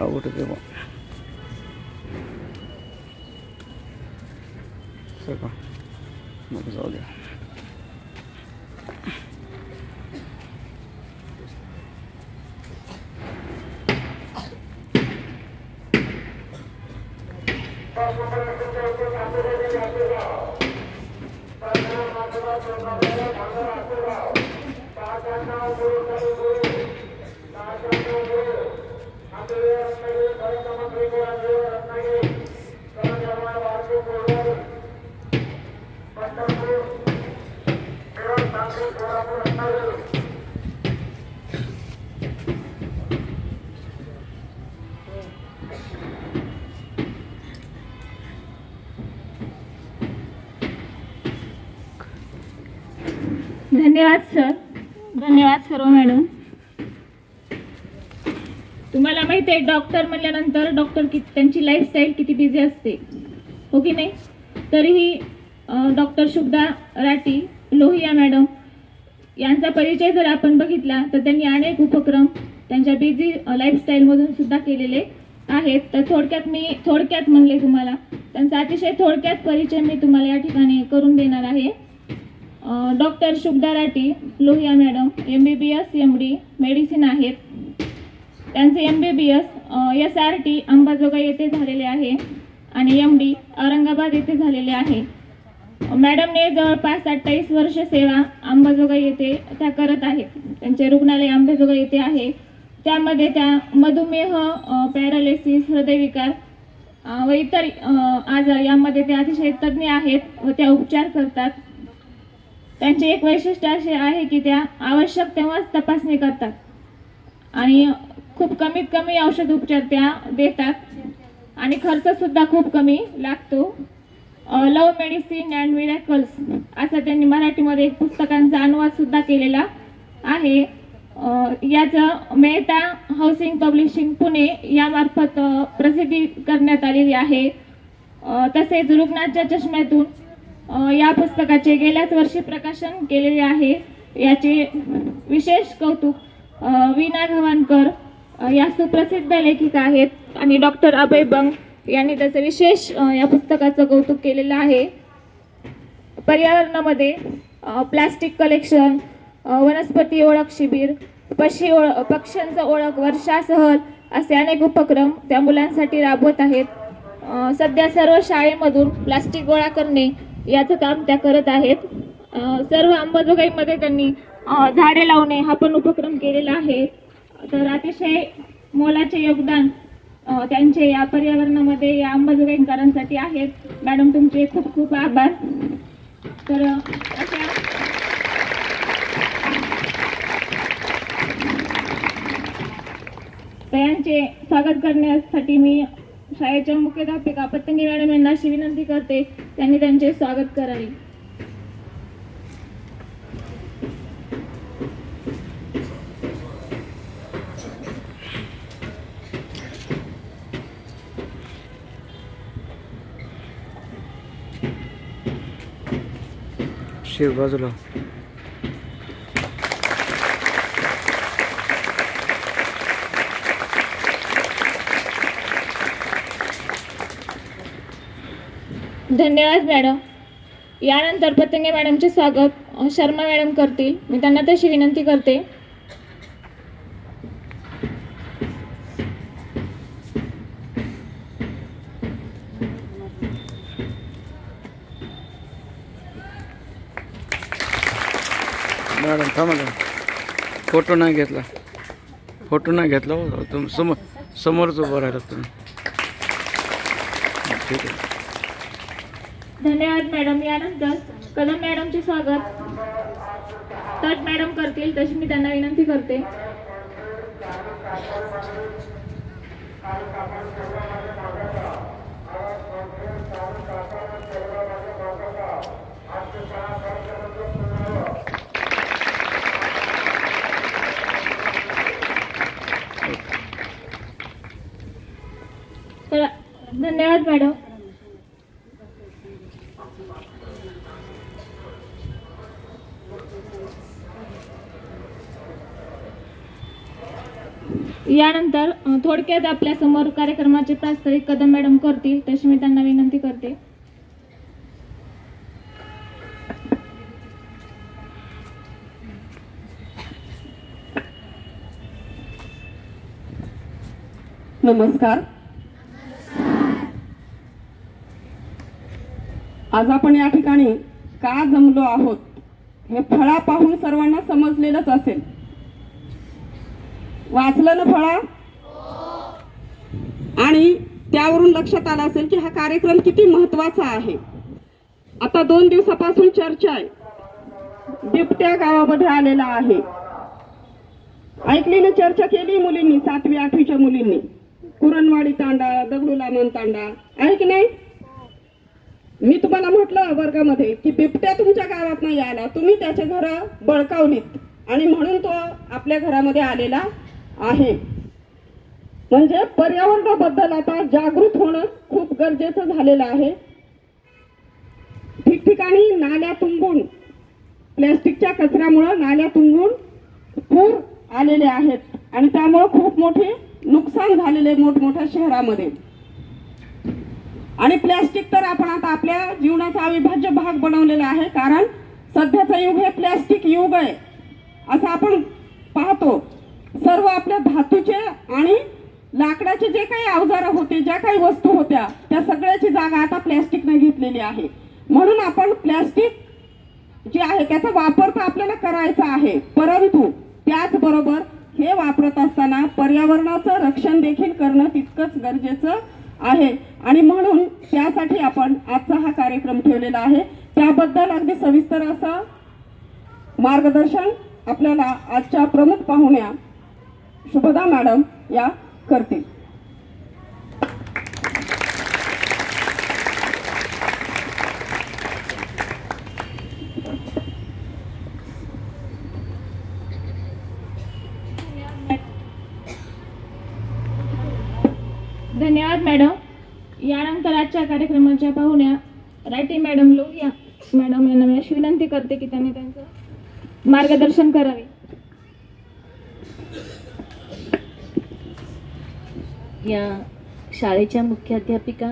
out of the one. Second. What is all there? धन्यवाद sir, धन्यवाद सर्व madam. तुम्हाला माहिती आहे डॉक्टर म्हणल्यानंतर डॉक्टर त्यांची लाईफस्टाईल किती बिझी असते, हो की नाही? तरीही डॉक्टर शुभदा राठी लोहिया मॅडम यांचा परिचय जर आपण बघितला तर त्यांनी अनेक उपक्रम त्यांच्या बिझी लाईफस्टाईलमधून सुद्धा केलेले आहेत. तर थोडक्यात म्हणले तुम्हाला त्यांचा अतिशय थोडक्यात परिचय मी तुम्हाला या ठिकाणी करून देणार आहे. Doctor Shubhada Rathi Lohia madam MBBS MD medicine आहेत. त्यांचे MBBS SRT अंबाजोगाई येथे झालेले आहे आणि MD औरंगाबाद येथे झालेले आहे. मॅडमने जवळपास 28 वर्ष सेवा अंबाजोगाई येथे त्या करत आहेत. त्यांचे रुग्णालय अंबाजोगाई येथे आहे. त्यामध्ये त्या मधुमेह, पॅरालिसिस, हृदयविकार व इतर आजार यामध्ये ते अतिशय तज्ज्ञ आहेत व त्या उपचार करतात. त्यांचे एक वैशिष्ट्य असे आहे की त्या आवश्यक तेव्हाच तपासणी करतात आणि खूप कमीत कमी औषध उपचार त्या देतात आणि खर्च सुद्धा खूप कमी लागतो. लव्ह मेडिसिन अँड मिरॅकल्स असा त्यांनी मराठीमध्ये एक पुस्तकांचा अनुवाद सुद्धा केलेला आहे. याचं मेहता हाऊसिंग पब्लिशिंग पुणे यामार्फत प्रसिद्धी करण्यात आलेली आहे. तसेच रुग्णाच्या चष्म्यातून या पुस्तकाचे गेल्याच वर्षी प्रकाशन केलेले आहे. याचे विशेष कौतुक वीणा गव्हाणकर या सुप्रसिद्ध लेखिका आहेत आणि डॉक्टर अभय बंग यांनी त्याचं विशेष या पुस्तकाचं कौतुक केलेलं आहे. पर्यावरणामध्ये प्लास्टिक कलेक्शन, वनस्पती ओळख शिबिर, पक्ष्यांचं ओळख वर्षा सहल असे अनेक उपक्रम त्या मुलांसाठी राबवत आहेत. सध्या सर्व शाळेमधून प्लास्टिक गोळा करणे याचं काम त्या करत आहेत. सर्व अंबाजोगाईमध्ये त्यांनी झाडे लावणे हा पण उपक्रम केलेला आहे. तर अतिशय मोलाचे योगदान त्यांचे या पर्यावरणामध्ये या अंबाजोगाईकरांसाठी आहेत. मॅडम तुमचे खूप खूप आभार. तर त्यांचे स्वागत करण्यासाठी मी शाळेच्या मुख्याध्यापिका पतंगी मॅडम यांना अशी विनंती करते त्यांनी त्यांचे स्वागत करावे. शिर बाजूला धन्यवाद मॅडम. यानंतर पतंगे मॅडमचे स्वागत शर्मा मॅडम करतील. मी त्यांना तशी विनंती करते. मॅडम थांबा, फोटो नाही घेतला तुम्ही समोरच उभं राहिला तुम्ही. ठीक आहे. धन्यवाद मॅडम. यानंतर कदम मॅडमचे स्वागत तट मॅडम करतील तशी मी त्यांना विनंती करते. मॅडम. यानंतर थोडक्यात आपल्या समोर कार्यक्रमाचे प्रास्ताविक कदम मॅडम करतील, तशी मी त्यांना विनंती करते. नमस्कार. आज आपण या ठिकाणी का जमलो आहोत हे फळा पाहून सर्वांना समजलेलंच असेल. वाचलं ना फळा? आणि त्यावरून लक्षात आलं असेल की हा कार्यक्रम किती महत्वाचा आहे. आता 2 दिवसापासून चर्चा आहे, बिबट्या गावामध्ये आलेला आहे. ऐकली ना, चर्चा केली मुलींनी, 7वी 8वीच्या मुलींनी. कुरणवाडी तांडा, दगडूलामन तांडा, आहे की नाही? मी तुम्हाला म्हटलं वर्गामध्ये की बिबट्या तुमच्या गावात नाही आला, तुम्ही त्याच्या घरं बळकावलीत आणि म्हणून तो आपल्या घरामध्ये आलेला आहे. म्हणजे पर्यावरणाबद्दल आता जागृत होणं खूप गरजेचं झालेलं आहे. ठिकठिकाणी नाल्या तुंबून, प्लॅस्टिकच्या कचऱ्यामुळे नाल्या तुंबून पूर आलेले आहेत आणि त्यामुळे खूप मोठे नुकसान झालेले मोठमोठ्या शहरामध्ये. आणि प्लॅस्टिक तर आपण आता आपल्या जीवनाचा अविभाज्य भाग बनवलेला आहे, कारण सध्याचं युग हे प्लॅस्टिक युग आहे असं आपण पाहतो. सर्व आपल्या धातूचे आणि लाकडाचे जे काही अवजार होते, ज्या काही वस्तू होत्या, त्या सगळ्याची जागा आता प्लॅस्टिकने घेतलेली आहे. म्हणून आपण प्लॅस्टिक जे आहे त्याचा वापर तर आपल्याला करायचा आहे, परंतु त्याचबरोबर हे वापरत असताना पर्यावरणाचं रक्षण देखील करणं तितकंच गरजेचं आहे. आणि म्हणून त्यासाठी आपण आजचा हा कार्यक्रम ठेवलेला आहे. त्याबद्दल अगदी सविस्तर असं मार्गदर्शन आपल्याला आजच्या प्रमुख पाहुण्या शुभदा मॅडम या करतील. धन्यवाद मॅडम. यानंतर आजच्या कार्यक्रमाच्या पाहुण्या राठी मॅडम लोहिया मॅडम यांना मी अशी विनंती करते की त्यांनी त्यांचं मार्गदर्शन करावे. या शाळेच्या मुख्याध्यापिका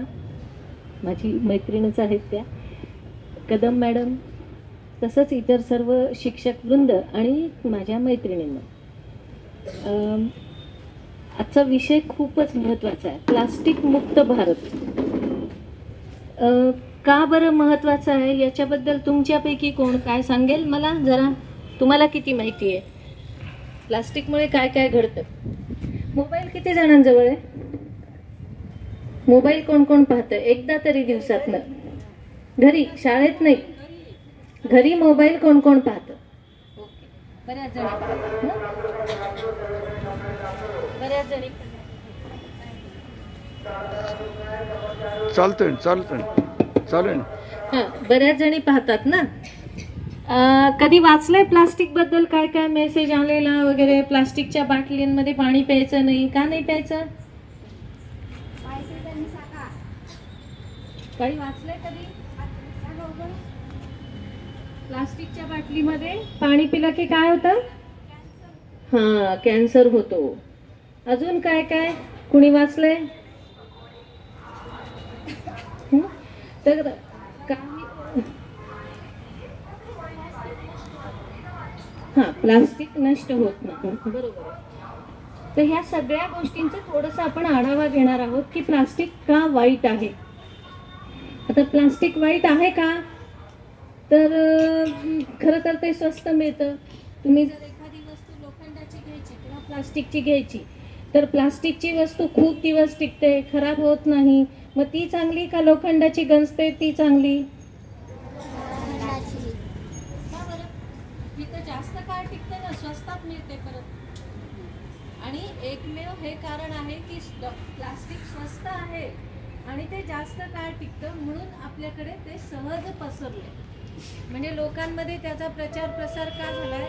माझी मैत्रीणच आहेत त्या कदम मॅडम, तसंच इतर सर्व शिक्षक वृंद आणि माझ्या मैत्रिणींना. आजचा विषय खूपच महत्त्वाचा आहे, प्लास्टिक मुक्त भारत. का बरं महत्त्वाचं आहे याच्याबद्दल तुमच्यापैकी कोण काय सांगेल मला जरा? तुम्हाला किती माहिती आहे प्लास्टिकमुळे काय काय घडतं? मोबाईल किती जणांजवळ आहे? मोबाईल कोण कोण पाहतं? एकदा तरी दिवसातनं. घरी, शाळेत नाही, घरी मोबाईल कोण कोण पाहतं? बऱ्याच जणी पाहतात ना? बऱ्याच जणी चालतोय चालू ना. हां, बऱ्याच जणी पाहतात ना. कधी वाचलंय प्लास्टिक बद्दल काय काय मेसेज आलेला वगैरे? प्लास्टिकच्या बाटलींमध्ये पाणी प्यायचं नाही, का नाही प्यायचं? काही वाचलंय कधी? प्लास्टिकच्या बाटलीमध्ये पाणी पिलं की काय होतं? हां, कॅन्सर होतो. अजून काय काय कुणी वाचलंय? तर हां, प्लास्टिक नष्ट होत नाही, बरोबर. तर ह्या सगळ्या गोष्टींचा थोडंसं आपण आढावा घेणार आहोत की प्लास्टिक का वाईट आहे. आता प्लास्टिक वाईट आहे का? तर खरं तर ते स्वस्त मिळतं. तुम्ही जर एखादी वस्तू लोखंडाची घ्यायची किंवा प्लास्टिकची घ्यायची तर प्लास्टिकची वस्तू खूप दिवस टिकते, खराब होत नाही. मग ती चांगली का लोखंडाची गंजते ती चांगली? तर जास्त काळ टिकते ना, स्वस्तात मिळते परत. आणि एकमेव हे कारण आहे की प्लास्टिक स्वस्त आहे आणि ते जास्त काळ टिकतं, म्हणून आपल्याकडे ते सहज पसरले. म्हणजे लोकांमध्ये त्याचा प्रचार प्रसार का झालाय?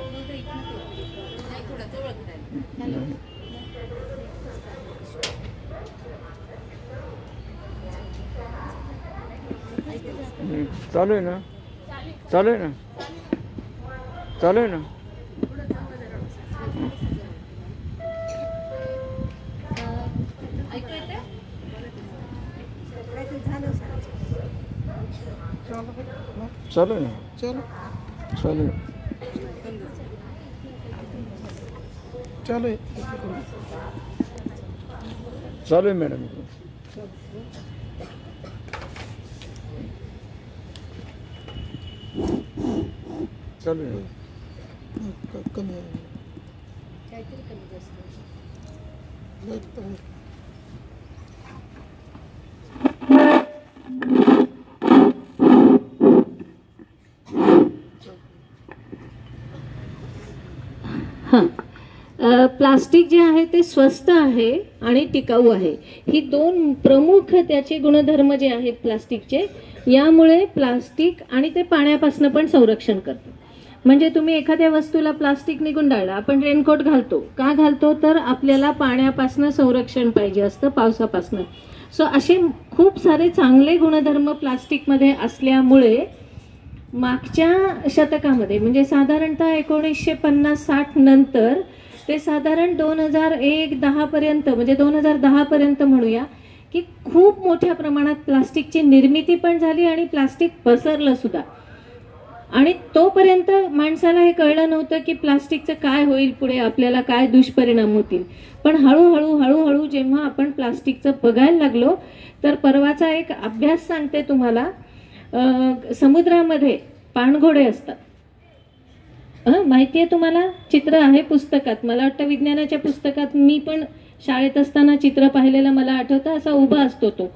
चालू आहे ना, चालू आहे ना, चालू आहे ना. चालू आहे ना, चालू आहे, चालू आहे, चालू आहे मॅडम. चालू आहे. कमी आहे. हां, प्लास्टिक जे आहे ते स्वस्त आहे आणि टिकाऊ आहे. ही दोन प्रमुख त्याचे गुणधर्म जे आहेत प्लास्टिकचे. यामुळे प्लास्टिक आणि ते पाण्यापासून पण संरक्षण करतं. म्हणजे तुम्ही एखाद्या वस्तूला प्लास्टिक निघून डाळला, आपण रेनकोट घालतो. का घालतो? तर आपल्याला पाण्यापासून संरक्षण पाहिजे असतं, पावसापासून. सो असे खूप सारे चांगले गुणधर्म प्लास्टिकमध्ये असल्यामुळे मागच्या शतकामध्ये म्हणजे साधारणतः 1950-60 नंतर ते साधारण 2001-10 पर्यंत म्हणजे 2010 पर्यंत म्हणूया की खूप मोठ्या प्रमाणात प्लास्टिकची निर्मिती पण झाली आणि प्लास्टिक पसरलं सुद्धा. आणि तोपर्यंत माणसाला हे कळलं नव्हतं की प्लास्टिकचं काय होईल पुढे, आपल्याला काय दुष्परिणाम होतील. पण हळूहळू जेव्हा आपण प्लास्टिकचं बघायला लागलो तर परवाचा एक अभ्यास सांगते तुम्हाला. समुद्रामध्ये पाणघोडे असतात. माहिती आहे तुम्हाला? चित्र आहे पुस्तकात. मला वाटतं विज्ञानाच्या पुस्तकात मी पण शाळेत असताना चित्र पाहिलेलं मला आठवतं. असा उभा असतो तो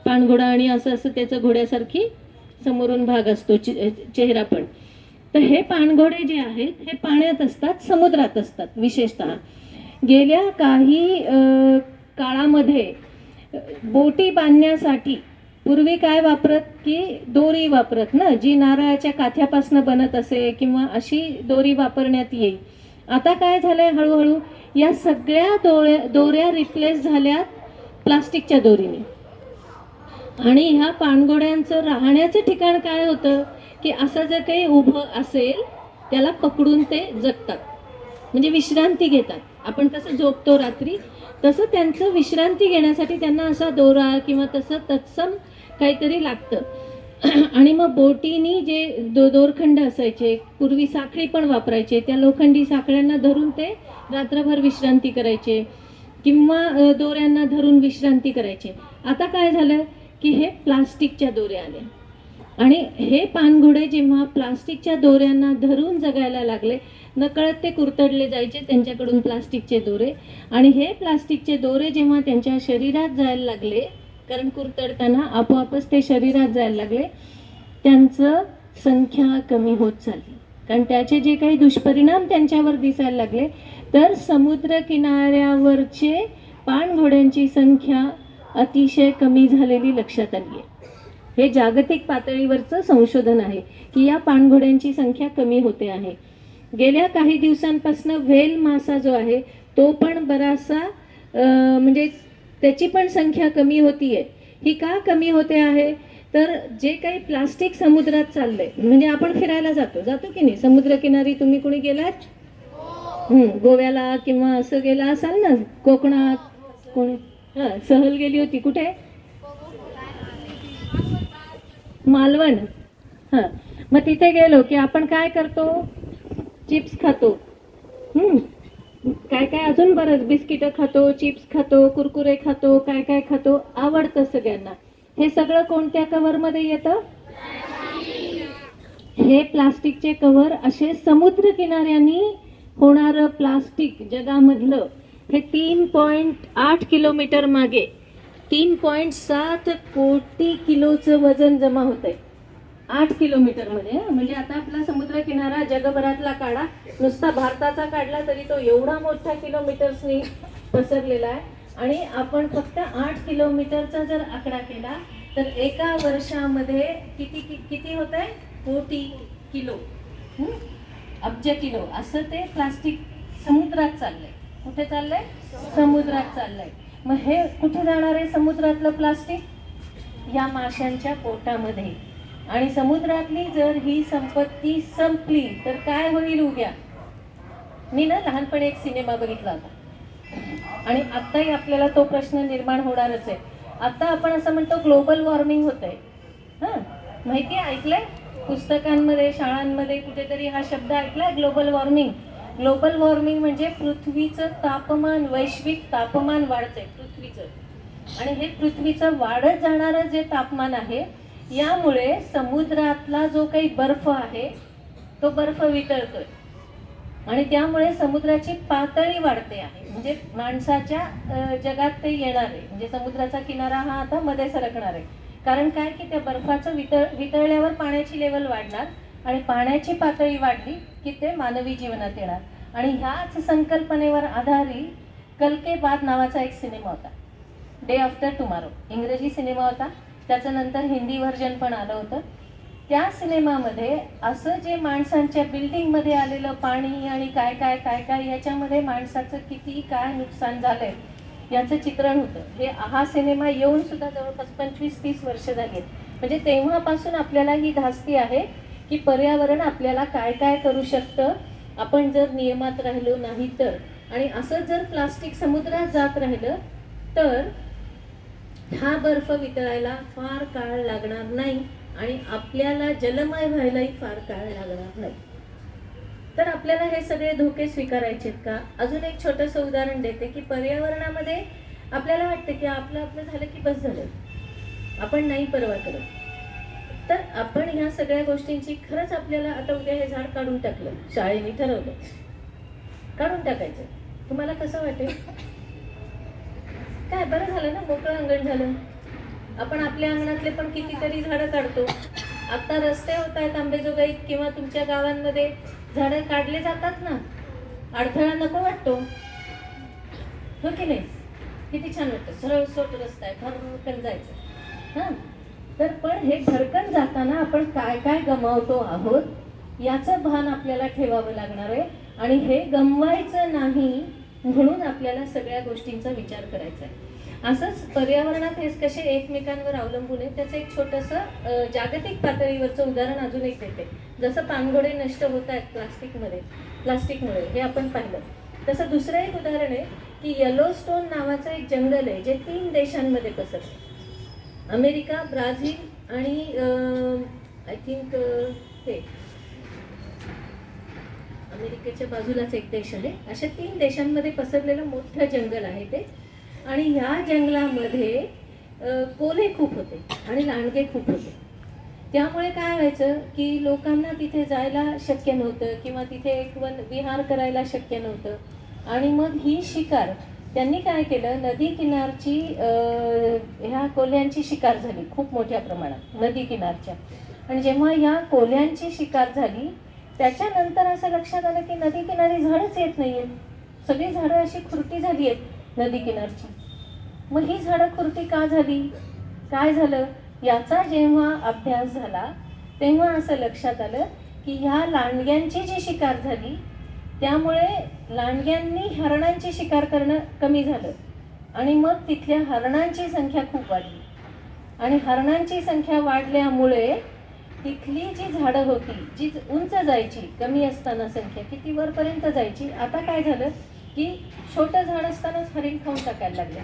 पाणघोडा आणि असं त्याचं घोड्यासारखी समोरून भाग असतो, चेहरा पण. तर हे पाणघोडे जे आहेत हे पाण्यात असतात, समुद्रात असतात विशेषतः. गेल्या काही काळामध्ये बोटी बांधण्यासाठी पूर्वी काय वापरत की दोरी वापरत ना, जी नारळाच्या काथ्यापासून बनत असे किंवा अशी दोरी वापरण्यात येईल. आता काय झालंय, हळूहळू या सगळ्या दोऱ्या रिप्लेस झाल्यात प्लास्टिकच्या दोरीने. आणि ह्या पाणघोड्यांचं राहण्याचं ठिकाण काय होतं की असं जर काही उभं असेल त्याला पकडून ते जगतात, म्हणजे विश्रांती घेतात. आपण कसं झोपतो रात्री तसं त्यांचं विश्रांती घेण्यासाठी त्यांना असा दोरा किंवा तसं तत्सम काहीतरी लागतं. आणि मग बोटीनी जे दोरखंड असायचे, पूर्वी साखळी पण वापरायचे, त्या लोखंडी साखळ्यांना धरून ते रात्रभर विश्रांती करायचे किंवा दोऱ्यांना धरून विश्रांती करायचे. आता काय झालं की हे प्लास्टिकच्या दोऱ्या आल्या आणि हे पाणघोडे जेव्हा प्लास्टिकच्या दोऱ्यांना धरून जगायला लागले, नकळत ते कुरतडले जायचे त्यांच्याकडून प्लास्टिकचे दोरे. आणि हे प्लास्टिकचे दोरे जेव्हा त्यांच्या शरीरात जायला लागले, कारण कुरतडताना आपोआपच ते शरीरात जायला लागले, त्यांचं संख्या कमी होत चालली. कारण त्याचे जे काही दुष्परिणाम त्यांच्यावर दिसायला लागले, तर समुद्र किनाऱ्यावरचे पाणघोड्यांची संख्या अतिशय कमी झालेली लक्षात आली आहे. हे जागतिक पातळीवरचं संशोधन आहे की या पाणघोड्यांची संख्या कमी होते आहे. गेल्या काही दिवसांपासून व्हेल मासा जो आहे तो पण बराचसा म्हणजे त्याची पण संख्या कमी होतीये. ही का कमी होते आहे तर जे काही प्लास्टिक समुद्रात चाललंय, म्हणजे आपण फिरायला जातो की नाही समुद्रकिनारी. तुम्ही कुणी गेलात? गोव्याला किंवा असं गेला असाल ना, कोकणात कोणी सहल गेली होती. कुठे? मालवण. मग तिथे गेलो की आपण काय करतो? चिप्स खातो, काय काय अजून बरंच, बिस्किटं खातो, चिप्स खातो, कुरकुरे खातो, काय काय खातो, आवडतं सगळ्यांना. हे सगळं कोणत्या कव्हर मध्ये येतं? हे प्लास्टिकचे कव्हर. असे समुद्र किनाऱ्यांनी होणारं प्लास्टिक जगामधलं हे 3.8 किलोमीटर मागे 3.7 कोटी किलोचं वजन जमा होतंय 8 किलोमीटर मध्ये. म्हणजे आता आपला समुद्र किनारा जगभरातला काढा, नुसता भारताचा काढला तरी तो एवढा मोठा किलोमीटर्सनी पसरलेला आहे. आणि आपण फक्त 8 किलोमीटरचा जर आकडा केला तर एका वर्षामध्ये किती होत आहे? कोटी किलो, अब्ज किलो असं ते प्लास्टिक समुद्रात चाललंय. कुठे चाललंय? समुद्रात चाललंय. मग हे कुठे जाणार आहे समुद्रातलं प्लास्टिक? या माशांच्या पोटामध्ये. आणि समुद्रातली जर ही संपत्ती संपली तर काय होईल उद्या? मी ना लहानपणी एक सिनेमा बघितला होता आणि आत्ताही आपल्याला तो प्रश्न निर्माण होणारच आहे. आता आपण असं म्हणतो ग्लोबल वॉर्मिंग होतंय. हां, माहिती आहे, ऐकलंय पुस्तकांमध्ये, शाळांमध्ये कुठेतरी हा शब्द ऐकलाय, ग्लोबल वॉर्मिंग. ग्लोबल वॉर्मिंग म्हणजे पृथ्वीचं तापमान, वैश्विक तापमान वाढतंय पृथ्वीचं. आणि हे पृथ्वीचं वाढत जाणारं जे तापमान आहे, यामुळे समुद्रातला जो काही बर्फ आहे तो बर्फ वितळतोय आणि त्यामुळे समुद्राची पातळी वाढते आहे. म्हणजे माणसाच्या जगात ते येणार आहे. म्हणजे समुद्राचा किनारा हा आता मध्ये सरकणार आहे. कारण काय की त्या बर्फाचं वितळल्यावर पाण्याची लेवल वाढणार आणि पाण्याची पातळी वाढली की ते मानवी जीवनात येणार. आणि ह्याच संकल्पनेवर आधारित कल के बाद नावाचा एक सिनेमा होता, डे आफ्टर टुमारो. इंग्रजी सिनेमा होता, त्याचं नंतर हिंदी व्हर्जन पण आलं होतं. त्या सिनेमामध्ये असं जे माणसांच्या बिल्डिंगमध्ये आलेलं पाणी आणि काय काय काय काय याच्यामध्ये माणसाचं किती काय नुकसान झालंय याचं चित्रण होतं. हा सिनेमा येऊन सुद्धा जवळपास 25-30 वर्ष झाली. म्हणजे तेव्हापासून आपल्याला ही धास्ती आहे की पर्यावरण आपल्याला काय काय करू शकतं आपण जर नियमात राहिलो नाही तर. आणि असं जर प्लास्टिक समुद्रात जात राहिलं तर हा बर्फ वितळायला फार काळ लागणार नाही आणि आपल्याला जलमय व्हायलाही फार काळ लागणार नाही. तर आपल्याला हे सगळे धोके स्वीकारायचे आहेत का? अजून एक छोटंसं उदाहरण देते की पर्यावरणामध्ये आपल्याला वाटतं की आपलं झालं की बस झालं, आपण नाही परवा करत. तर आपण ह्या सगळ्या गोष्टींची खरंच आपल्याला आता उद्या हे झाड काढून टाकलं, शाळेने ठरवलं काढून टाकायचं, तुम्हाला कसं वाटेल? काय बरं झालं ना, मोकळं अंगण झालं. आपण आपल्या अंगणातले पण कितीतरी झाडं काढतो. आता रस्ते होत आहेत आंबेजोगाईत किंवा तुमच्या गावांमध्ये झाडं काढले जातात ना, अडथळा नको वाटतो, हो की नाही? किती छान वाटतं, सरळ सोट रस्ता आहे, भरकन जायचं. हां, तर पण हे भरकन जाताना आपण काय काय गमावतो आहोत याचं भान आपल्याला ठेवावं लागणार आहे. आणि हे गमवायचं नाही म्हणून आपल्याला सगळ्या गोष्टींचा विचार करायचा आहे. असंच पर्यावरणात हे कसे एकमेकांवर अवलंबून आहे त्याचं एक छोटंसं जागतिक पातळीवरचं उदाहरण अजून एक देते. जसं पाणघोडे नष्ट होत आहेत प्लास्टिकमुळे हे आपण पाहिलं, तसं दुसरं एक उदाहरण आहे की येलोस्टोन नावाचं एक जंगल आहे जे 3 देशांमध्ये पसरलं. अमेरिका, ब्राझील आणि आय थिंक हे अमेरिकेच्या बाजूलाच एक देश आहे. अशा 3 देशांमध्ये पसरलेलं मोठं जंगल आहे ते. आणि ह्या जंगलामध्ये कोल्हे खूप होते आणि लांडगे खूप होते. त्यामुळे काय व्हायचं की लोकांना तिथे जायला शक्य नव्हतं किंवा तिथे एक विहार करायला शक्य नव्हतं. आणि मग ही शिकार त्यांनी काय केलं, नदी किनारची ह्या कोल्ह्यांची शिकार झाली खूप मोठ्या प्रमाणात नदी किनारच्या. आणि जेव्हा ह्या कोल्ह्यांची शिकार झाली त्याच्यानंतर असं लक्षात आलं की नदी किनारी झाडच येत नाही आहेत, सगळी झाडं अशी खुरटी झाली आहेत नदी किनारची. मग ही झाडं खुरटी का झाली, काय झालं याचा जेव्हा अभ्यास झाला तेव्हा असं लक्षात आलं की ह्या लांडग्यांची जी शिकार झाली त्यामुळे लांडग्यांनी हरणांची शिकार करणं कमी झालं आणि मग तिथल्या हरणांची संख्या खूप वाढली. आणि हरणांची संख्या वाढल्यामुळे तिथली जी झाडं होती जी उंच जायची, कमी असताना संख्या किती वरपर्यंत जायची, आता काय झालं की छोटं झाड असतानाच हरिण खाऊन टाकायला लागले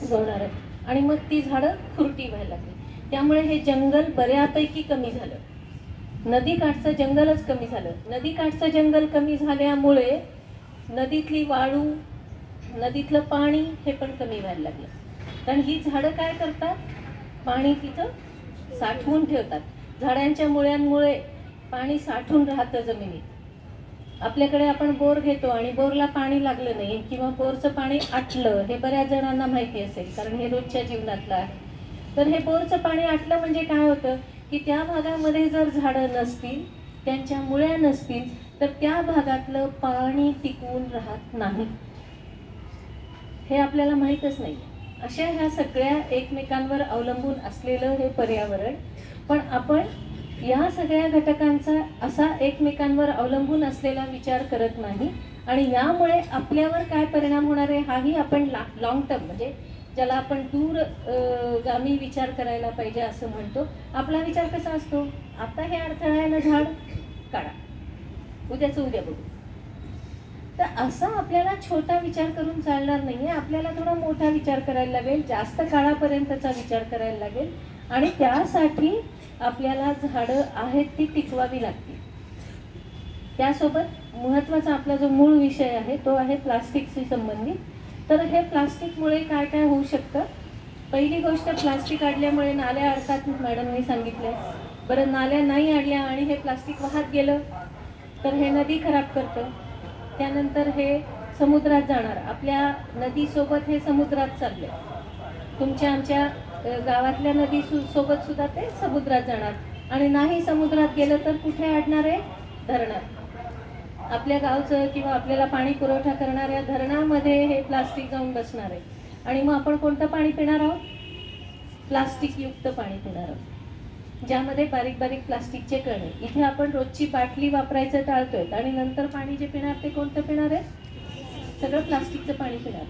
उगवणारं आणि मग ती झाडं खुरटी व्हायला लागली. त्यामुळे हे जंगल बऱ्यापैकी कमी झालं. नदीकाठचं जंगलच कमी झालं. नदीकाठचं जंगल कमी झाल्यामुळे नदीतली वाळू, नदीतलं पाणी हे पण कमी व्हायला लागलं. कारण ही झाडं काय करतात, पाणी तिथं साठवून ठेवतात. झाडांच्या मुळ्यांमुळे पाणी साठून राहतं जमिनीत. आपल्याकडे आपण बोर घेतो आणि बोरला पाणी लागलं नाही किंवा बोरचं पाणी आटलं, हे बऱ्याच जणांना माहिती असेल कारण हे रोजच्या जीवनातलं आहे. तर हे बोरचं पाणी आटलं म्हणजे काय होतं की त्या भागामध्ये जर झाडं नसतील, त्यांच्या मुळ्या नसतील तर त्या भागातलं पाणी टिकवून राहत नाही, हे आपल्याला माहीतच नाही. अशा ह्या सगळ्या एकमेकांवर अवलंबून असलेलं हे पर्यावरण. पण आपण या सगळ्या घटकांचा असा एकमेकांवर अवलंबून असलेला विचार करत नाही. आणि यामुळे आपल्यावर काय परिणाम होणार आहे हाही आपण लॉंग टर्म म्हणजे ज्याला आपण दूरगामी विचार करायला पाहिजे असं म्हणतो. आपला विचार कसा असतो, आता हे अडथळा आहे ना, झाड काढा, उद्याचं उद्या बघू. तर असा आपल्याला छोटा विचार करून चालणार नाहीये. आपल्याला थोडा मोठा विचार करायला लागेल, जास्त काळापर्यंतचा विचार करायला लागेल आणि त्यासाठी आपल्याला झाडं आहेत ती टिकवावी लागतील. त्यासोबत महत्त्वाचा आपला जो मूळ विषय आहे तो आहे प्लास्टिकशी संबंधित. तर हे प्लास्टिकमुळे काय काय होऊ शकतं. पहिली गोष्ट, प्लास्टिक अडल्यामुळे नाल्या अडतात, मॅडमनी सांगितलं. बरं, नाल्या नाही अडल्या आणि हे प्लास्टिक वाहत गेलं तर हे नदी खराब करतं. त्यानंतर हे समुद्रात जाणार, आपल्या नदीसोबत हे समुद्रात चालले. तुमच्या आमच्या गावातल्या नदी सोबत सुद्धा ते समुद्रात जाणार आणि नाही समुद्रात गेलं तर कुठे अडणार आहे, धरणात. आपल्या गावचं किंवा आपल्याला पाणी पुरवठा करणाऱ्या धरणामध्ये हे प्लास्टिक जाऊन बसणार आहे आणि मग आपण कोणतं पाणी पिणार आहोत, प्लास्टिकयुक्त पाणी पिणार आहोत, ज्यामध्ये बारीक बारीक प्लास्टिकचे कण आहे. इथे आपण रोजची बाटली वापरायचं टाळतोय आणि नंतर पाणी जे पिणार ते कोणतं पिणार आहे, सगळं प्लास्टिकचं पाणी पिणार.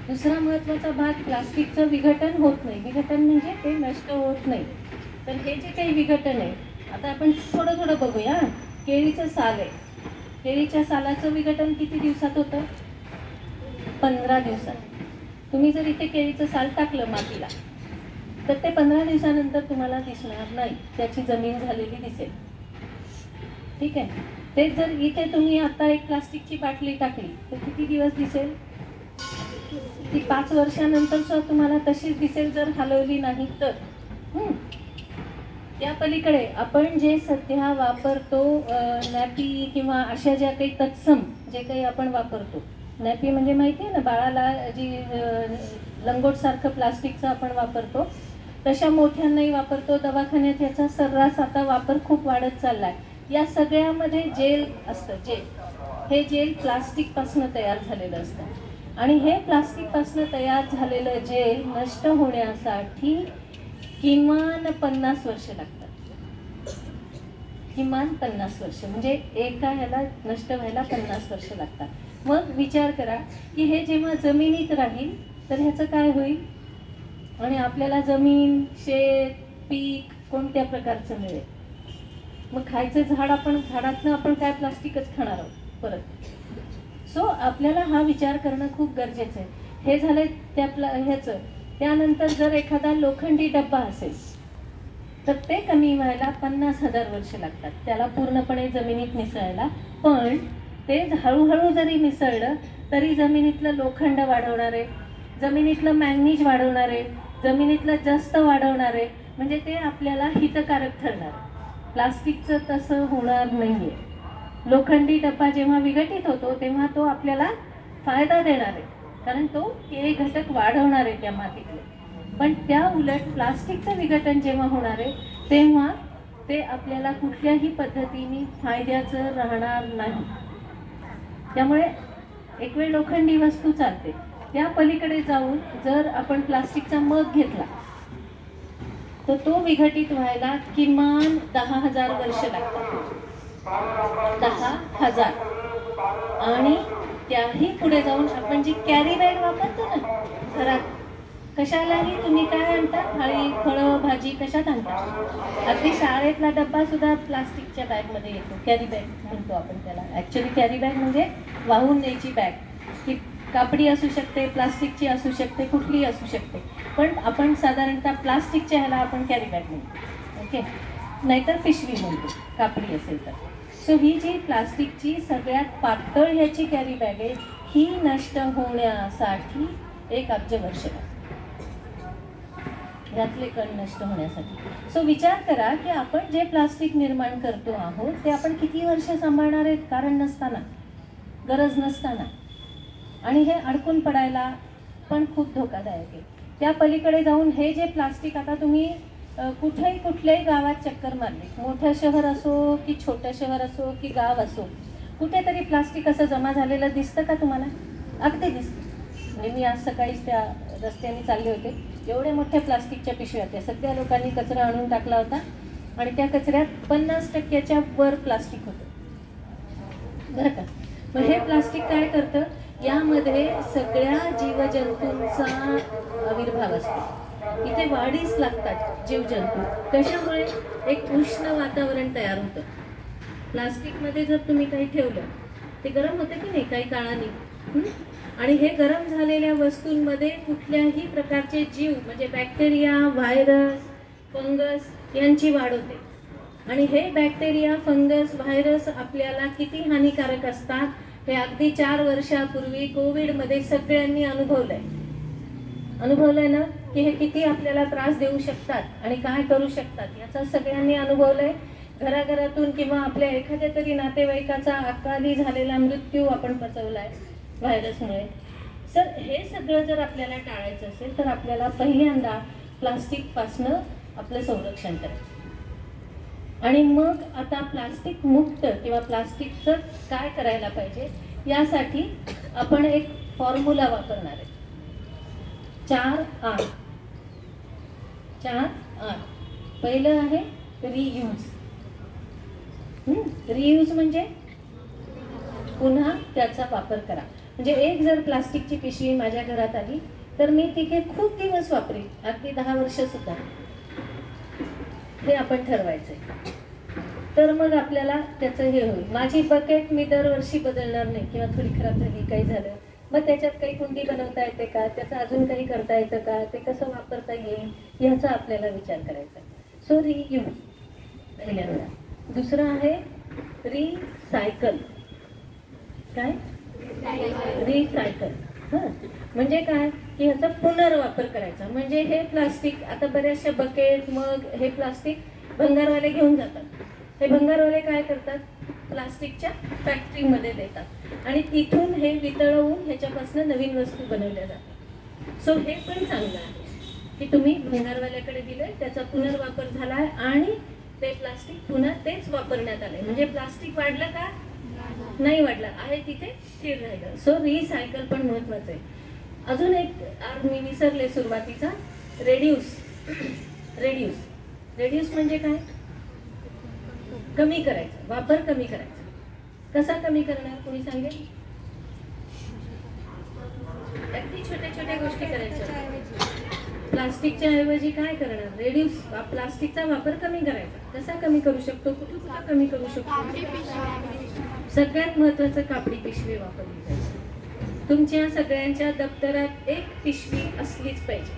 दुसरा महत्त्वाचा भाग, प्लास्टिकचं विघटन होत नाही. विघटन म्हणजे ते नष्ट होत नाही. तर हे जे काही विघटन आहे, आता आपण थोडं थोडं बघूया. केळीचं साल आहे, केळीच्या सालाचं विघटन किती दिवसात होतं, 15 दिवसात. तुम्ही जर इथे केळीचं साल टाकलं मातीला तर ते 15 दिवसानंतर तुम्हाला दिसणार नाही, त्याची जमीन झालेली दिसेल. ठीक आहे. तेच जर इथे तुम्ही आता एक प्लास्टिकची बाटली टाकली तर किती दिवस दिसेल, ती 5 वर्षानंतर सुद्धा तुम्हाला तशीच दिसेल जर हलवली नाही तर. त्या पलीकडे आपण जे सध्या वापरतो नॅपी किंवा अशा ज्या काही तत्सम जे काही आपण वापरतो, नॅपी म्हणजे माहिती आहे ना, बाळाला जी लंगोटसारखं प्लास्टिकचं आपण वापरतो, तशा मोठ्यांनाही वापरतो. दवाखान्यात याचा सर्रास आता वापर खूप वाढत चालला आहे. या सगळ्यामध्ये जेल असतं. हे जेल प्लास्टिकपासून तयार झालेलं असतं आणि हे प्लास्टिकपासून तयार झालेलं जेल नष्ट होण्यासाठी किमान 50 वर्ष लागतात. किमान 50 वर्ष म्हणजे एका ह्याला नष्ट व्हायला 50 वर्ष लागतात. मग विचार करा की हे जेव्हा जमिनीत राहील तर ह्याचं काय होईल आणि आपल्याला जमीन, शेत, पीक कोणत्या प्रकारचं मिळेल. मग खायचं झाड, आपण झाडातनं आपण काय प्लास्टिकच खाणार आहोत परत. सो आपल्याला हा विचार करणं खूप गरजेचं आहे. हे झालं त्या ह्याचं. त्यानंतर जर एखादा लोखंडी डब्बा असेल तर ते कमी व्हायला 50,000 वर्ष लागतात, त्याला पूर्णपणे जमिनीत मिसळायला. पण ते हळूहळू जरी मिसळलं तरी जमिनीतलं लोखंड वाढवणार आहे, जमिनीतलं मॅंगनीज वाढवणार आहे, जमिनीतलं जस्त वाढवणार आहे, म्हणजे ते आपल्याला हितकारक ठरणार. प्लास्टिकचं तसं होणार नाहीये. लोखंडी डब्बा जेव्हा विघटित होतो तेव्हा तो आपल्याला फायदा देणार आहे, कारण तो हे घटक वाढवणार आहे त्या मातीतले. पण त्या उलट प्लास्टिकचं विघटन जेव्हा होणार आहे तेव्हा ते आपल्याला कुठल्याही पद्धतीने फायद्याचं राहणार नाही. त्यामुळे एक वेळ लोखंडी वस्तू चालते, त्या पलीकडे जाऊन जर आपण प्लास्टिकचा मग घेतला तर तो विघटित व्हायला किमान 10,000 वर्ष लागतात. 10,000. आणि त्याही पुढे जाऊन आपण जी कॅरी बॅग वापरतो ना घरात, कशालाही तुम्ही काय आणता, थाळी, फळं, भाजी कशात आणता. अगदी शाळेतला डब्बा सुद्धा प्लास्टिकच्या बॅगमध्ये येतो, कॅरी बॅग म्हणतो आपण त्याला. ॲक्च्युली कॅरी बॅग म्हणजे वाहून न्यायची बॅग. ती कापडी असू शकते, प्लास्टिकची असू शकते, कुठलीही असू शकते. पण आपण साधारणतः प्लास्टिकच्या ह्याला आपण कॅरी बॅग म्हणतो, ओके, नाहीतर पिशवी म्हणतो कापडी असेल तर. सो ही जी प्लास्टिकची सगळ्यात पातळ ह्याची कॅरी बॅग आहे, ही नष्ट होण्यासाठी 1 अब्ज वर्ष लागतात, यातले कण नष्ट होण्यासाठी. सो विचार करा की आपण जे प्लास्टिक निर्माण करतो आहोत ते आपण किती वर्ष सांभाळणार आहेत, कारण नसताना, गरज नसताना. आणि हे अडकून पडायला पण खूप धोकादायक आहे. त्या पलीकडे जाऊन हे जे प्लास्टिक, आता तुम्ही कुठल्याही गावात चक्कर मारली, मोठं शहर असो की छोटं शहर असो की गाव असो, कुठेतरी प्लास्टिक असं जमा झालेलं दिसतं का तुम्हाला? अगदी दिसतं. म्हणजे मी आज सकाळीच त्या रस्त्याने चालले होते, एवढ्या मोठ्या प्लास्टिकच्या पिशव्या होत्या. सगळ्या लोकांनी कचरा आणून टाकला होता आणि त्या कचऱ्यात 50% वर प्लास्टिक होतं, बरं का. मग हे प्लास्टिक काय करतं, यामध्ये सगळ्या जीवजंतूंचा आविर्भाव असतो. इथे वाढीस लागतात जीवजंतू. कशामुळे? एक उष्ण वातावरण तयार होतं. प्लास्टिकमध्ये जर तुम्ही काही ठेवलं ते गरम होते की नाही काही काळाने, आणि हे गरम झालेल्या वस्तूंमध्ये कुठल्याही प्रकारचे जीव म्हणजे बॅक्टेरिया, व्हायरस, फंगस यांची वाढ होते. आणि हे बॅक्टेरिया, फंगस, व्हायरस आपल्याला किती हानिकारक असतात हे अगदी 4 वर्षापूर्वी कोविडमध्ये सगळ्यांनी अनुभवलंय ना, की हे किती आपल्याला त्रास देऊ शकतात आणि काय करू शकतात याचा सगळ्यांनी अनुभवलंय. घराघरातून किंवा आपल्या एखाद्या तरी नातेवाईकाचा अकाली झालेला मृत्यू आपण पचवलाय व्हायरसमुळे. तर हे सगळं जर आपल्याला टाळायचं असेल तर आपल्याला पहिल्यांदा प्लास्टिकपासनं आपलं संरक्षण करायचं. आणि मग आता प्लास्टिक मुक्त किंवा प्लास्टिकचं काय करायला पाहिजे यासाठी आपण एक फॉर्म्युला वापरणार आहे. 4R. पहिलं आहे रियूज. रियूज म्हणजे पुन्हा त्याचा वापर करा. म्हणजे एक जर प्लास्टिकची पिशवी माझ्या घरात आली तर मी ती खूप दिवस वापरेन, अगदी 10 वर्ष सुद्धा. हे आपण ठरवायचंय. तर मग आपल्याला त्याचं हे होईल. माझी बकेट मी दरवर्षी बदलणार नाही किंवा थोडी खराब झाली, काही झालं, मग त्याच्यात काही कुंडी बनवता येते का, त्याचं अजून काही करता येतं का, ते कसं वापरता येईल याचा आपल्याला विचार करायचा. सो रियूज पहिल्यांदा. दुसरं आहे रिसायकल. काय? रिसायकल. म्हणजे काय की ह्याचा पुनर्वापर करायचा. म्हणजे हे प्लास्टिक आता बऱ्याचशा बकेट मग हे प्लास्टिक भंगारवाले घेऊन जातात. हे भंगारवाले काय करतात? प्लास्टिकच्या फॅक्टरीमध्ये देतात आणि तिथून हे वितळवून ह्याच्यापासून नवीन वस्तू बनवल्या जातात. सो हे पण चांगलं आहे की तुम्ही भंगारवाल्याकडे दिले, त्याचा पुनर्वापर झालाय आणि ते प्लास्टिक पुन्हा तेच वापरण्यात आले. म्हणजे प्लास्टिक वाढलं का? नाही वाढलं, आहे तिथे स्थिर राहिलं. सो रिसायकल पण महत्वाचं आहे. अजून एक मी विसरले सुरुवातीचा, रेड्यूस. रेड्यूस म्हणजे काय? कमी करायचं, वापर कमी करायचा. कसा कमी करणार कोणी सांगेल? अगदी छोट्या छोट्या गोष्टी करायच्या. प्लास्टिकच्या ऐवजी काय करणार? रेड्यूस, प्लास्टिकचा वापर कमी करायचा. कसा कमी करू शकतो? कुठं कमी करू शकतो? सगळ्यात महत्वाचं कापडी पिशवी वापरली पाहिजे. तुमच्या सगळ्यांच्या दप्तरात एक पिशवी असलीच पाहिजे.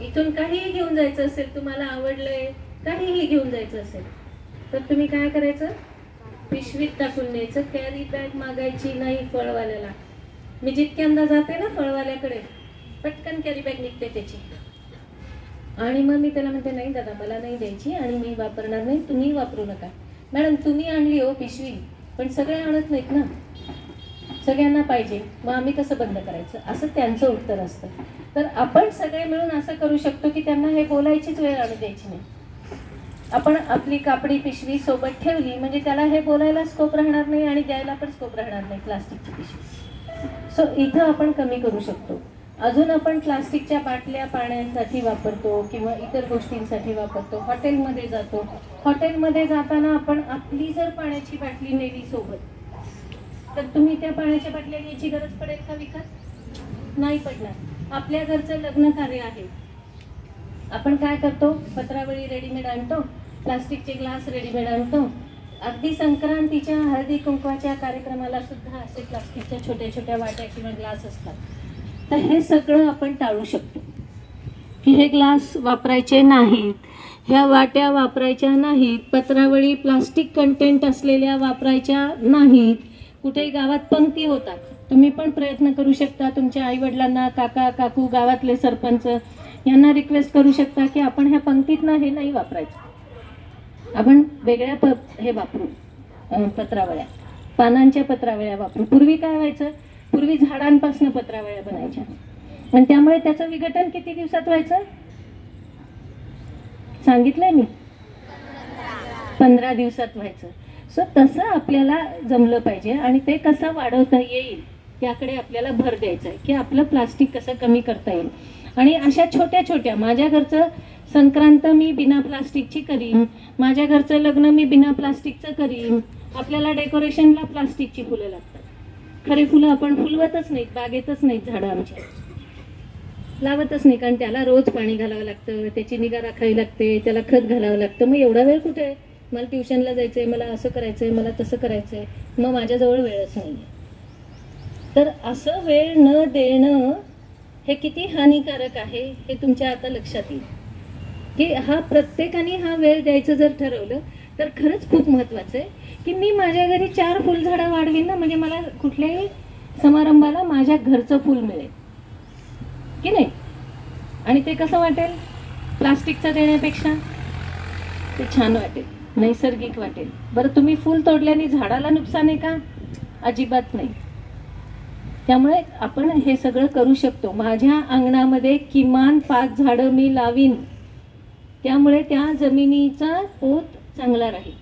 इथून काहीही घेऊन जायचं असेल, तुम्हाला आवडलंय काहीही घेऊन जायचं असेल तर तुम्ही काय करायचं? पिशवीत टाकून न्यायचं. कॅरी बॅग मागायची नाही फळवाल्याला. मी जितक्यांदा जाते ना फळवाल्याकडे, पटकन कॅरी बॅग निघते त्याची. आणि मग मी त्याला म्हणते नाही दादा मला नाही द्यायची आणि मी वापरणार नाही, तुम्ही वापरू नका. मॅडम तुम्ही आणली हो पिशवी, पण सगळे आणत नाहीत ना, सगळ्यांना पाहिजे, मग आम्ही कसं बंद करायचं? असं त्यांचं उत्तर असतं. तर आपण सगळे मिळून असं करू शकतो की त्यांना हे बोलायचीच वेळ आणू द्यायची नाही. आपण आपली कापडी पिशवी सोबत ठेवली म्हणजे त्याला हे बोलायला स्कोप राहणार नाही आणि द्यायला पण स्कोप राहणार नाही प्लास्टिकची पिशवी. सो इथं आपण कमी करू शकतो. अजून आपण प्लास्टिकच्या बाटल्या पाण्यासाठी वापरतो किंवा इतर गोष्टींसाठी वापरतो. हॉटेलमध्ये जातो, हॉटेलमध्ये जाताना आपण आपली जर पाण्याची बाटली नेली सोबत तर तुम्ही त्या पाण्याच्या बाटल्या घ्यायची गरज पडेल का विकत? नाही पडणार. आपल्या घरचं लग्न कार्य आहे, आपण काय करतो? पत्रावळी रेडीमेड आणतो, प्लास्टिकचे ग्लास रेडीमेड आणतो. अगदी संक्रांतीच्या हळदी कुंकवाच्या कार्यक्रमाला सुद्धा असे प्लास्टिकच्या छोट्या छोट्या वाट्या किंवा ग्लास असतात. तर हे सगळं आपण टाळू शकतो की हे ग्लास वापरायचे नाहीत, ह्या वाट्या वापरायच्या नाहीत, पत्रावळी प्लास्टिक कंटेंट असलेल्या वापरायच्या नाहीत. कुठेही गावात पंक्ती होतात, तुम्ही पण प्रयत्न करू शकता. तुमच्या आईवडिलांना, काका काकू, गावातले सरपंच यांना रिक्वेस्ट करू शकता की आपण ह्या पंक्तीतनं हे नाही वापरायचं, आपण वेगळ्या हे वापरू, पत्रावळ्या, पानांच्या पत्रावळ्या वापरू. पूर्वी काय व्हायचं? पूर्वी झाडांपासून पत्रावळ्या बनायच्या आणि त्यामुळे त्याचं विघटन किती दिवसात व्हायचं सांगितलंय मी? 15 दिवसात व्हायचं. सो तसं आपल्याला जमलं पाहिजे आणि ते कसं वाढवता येईल त्याकडे आपल्याला भर द्यायचा आहे की आपलं प्लास्टिक कसं कमी करता येईल. आणि अशा छोट्या छोट्या, माझ्या घरचं संक्रांत मी बिना प्लास्टिकची करीन, माझ्या घरचं लग्न मी बिना प्लास्टिकचं करीन. आपल्याला डेकोरेशनला प्लास्टिकची फुलं लागतात, खरे फुलं आपण फुलवतच नाहीत, बागेतच नाहीत झाडं आमच्या, लावतच नाही, कारण त्याला रोज पाणी घालावं लागतं, त्याची निगा राखावी लागते, त्याला खत घालावं लागतं. मग एवढा वेळ कुठे आहे? मला ट्युशनला जायचंय, मला असं करायचंय, मला तसं करायचंय, मग माझ्याजवळ वेळच नाही. तर असं वेळ न देणं हे किती हानिकारक आहे हे तुमच्या आता लक्षात येईल, की हा प्रत्येकाने हा वेळ द्यायचं जर ठरवलं तर खरंच खूप महत्वाचं आहे की मी माझ्या घरी 4 फुलझाडं वाढवीन ना, म्हणजे मला कुठल्याही समारंभाला माझ्या घरचं फुल मिळेल की नाही. आणि ते कसं वाटेल? प्लास्टिकचं देण्यापेक्षा ते छान वाटेल, नैसर्गिक वाटेल. बरं, तुम्ही फुल तोडल्याने झाडाला नुकसान आहे का? अजिबात नाही. त्यामुळे आपण हे सगळं करू शकतो. माझ्या अंगणामध्ये किमान 5 झाडं मी लावीन, त्यामुळे त्या जमिनीचा पोत चांगला राहील.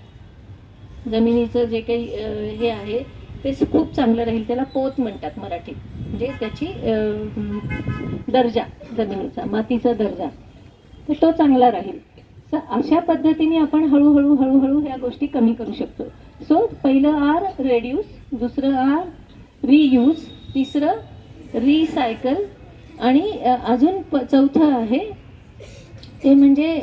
जमिनीचं जे काही हे आहे ते खूप चांगलं राहील. त्याला पोत म्हणतात मराठीत, म्हणजे त्याची दर्जा, जमिनीचा मातीचा दर्जा, तर तो चांगला राहील. तर अशा पद्धतीने आपण हळूहळू हळूहळू ह्या गोष्टी कमी करू शकतो. सो पहिलं आर रेड्यूस, दुसरं आर रियूज, तिसरं रिसायकल, आणि अजून चौथं आहे ते म्हणजे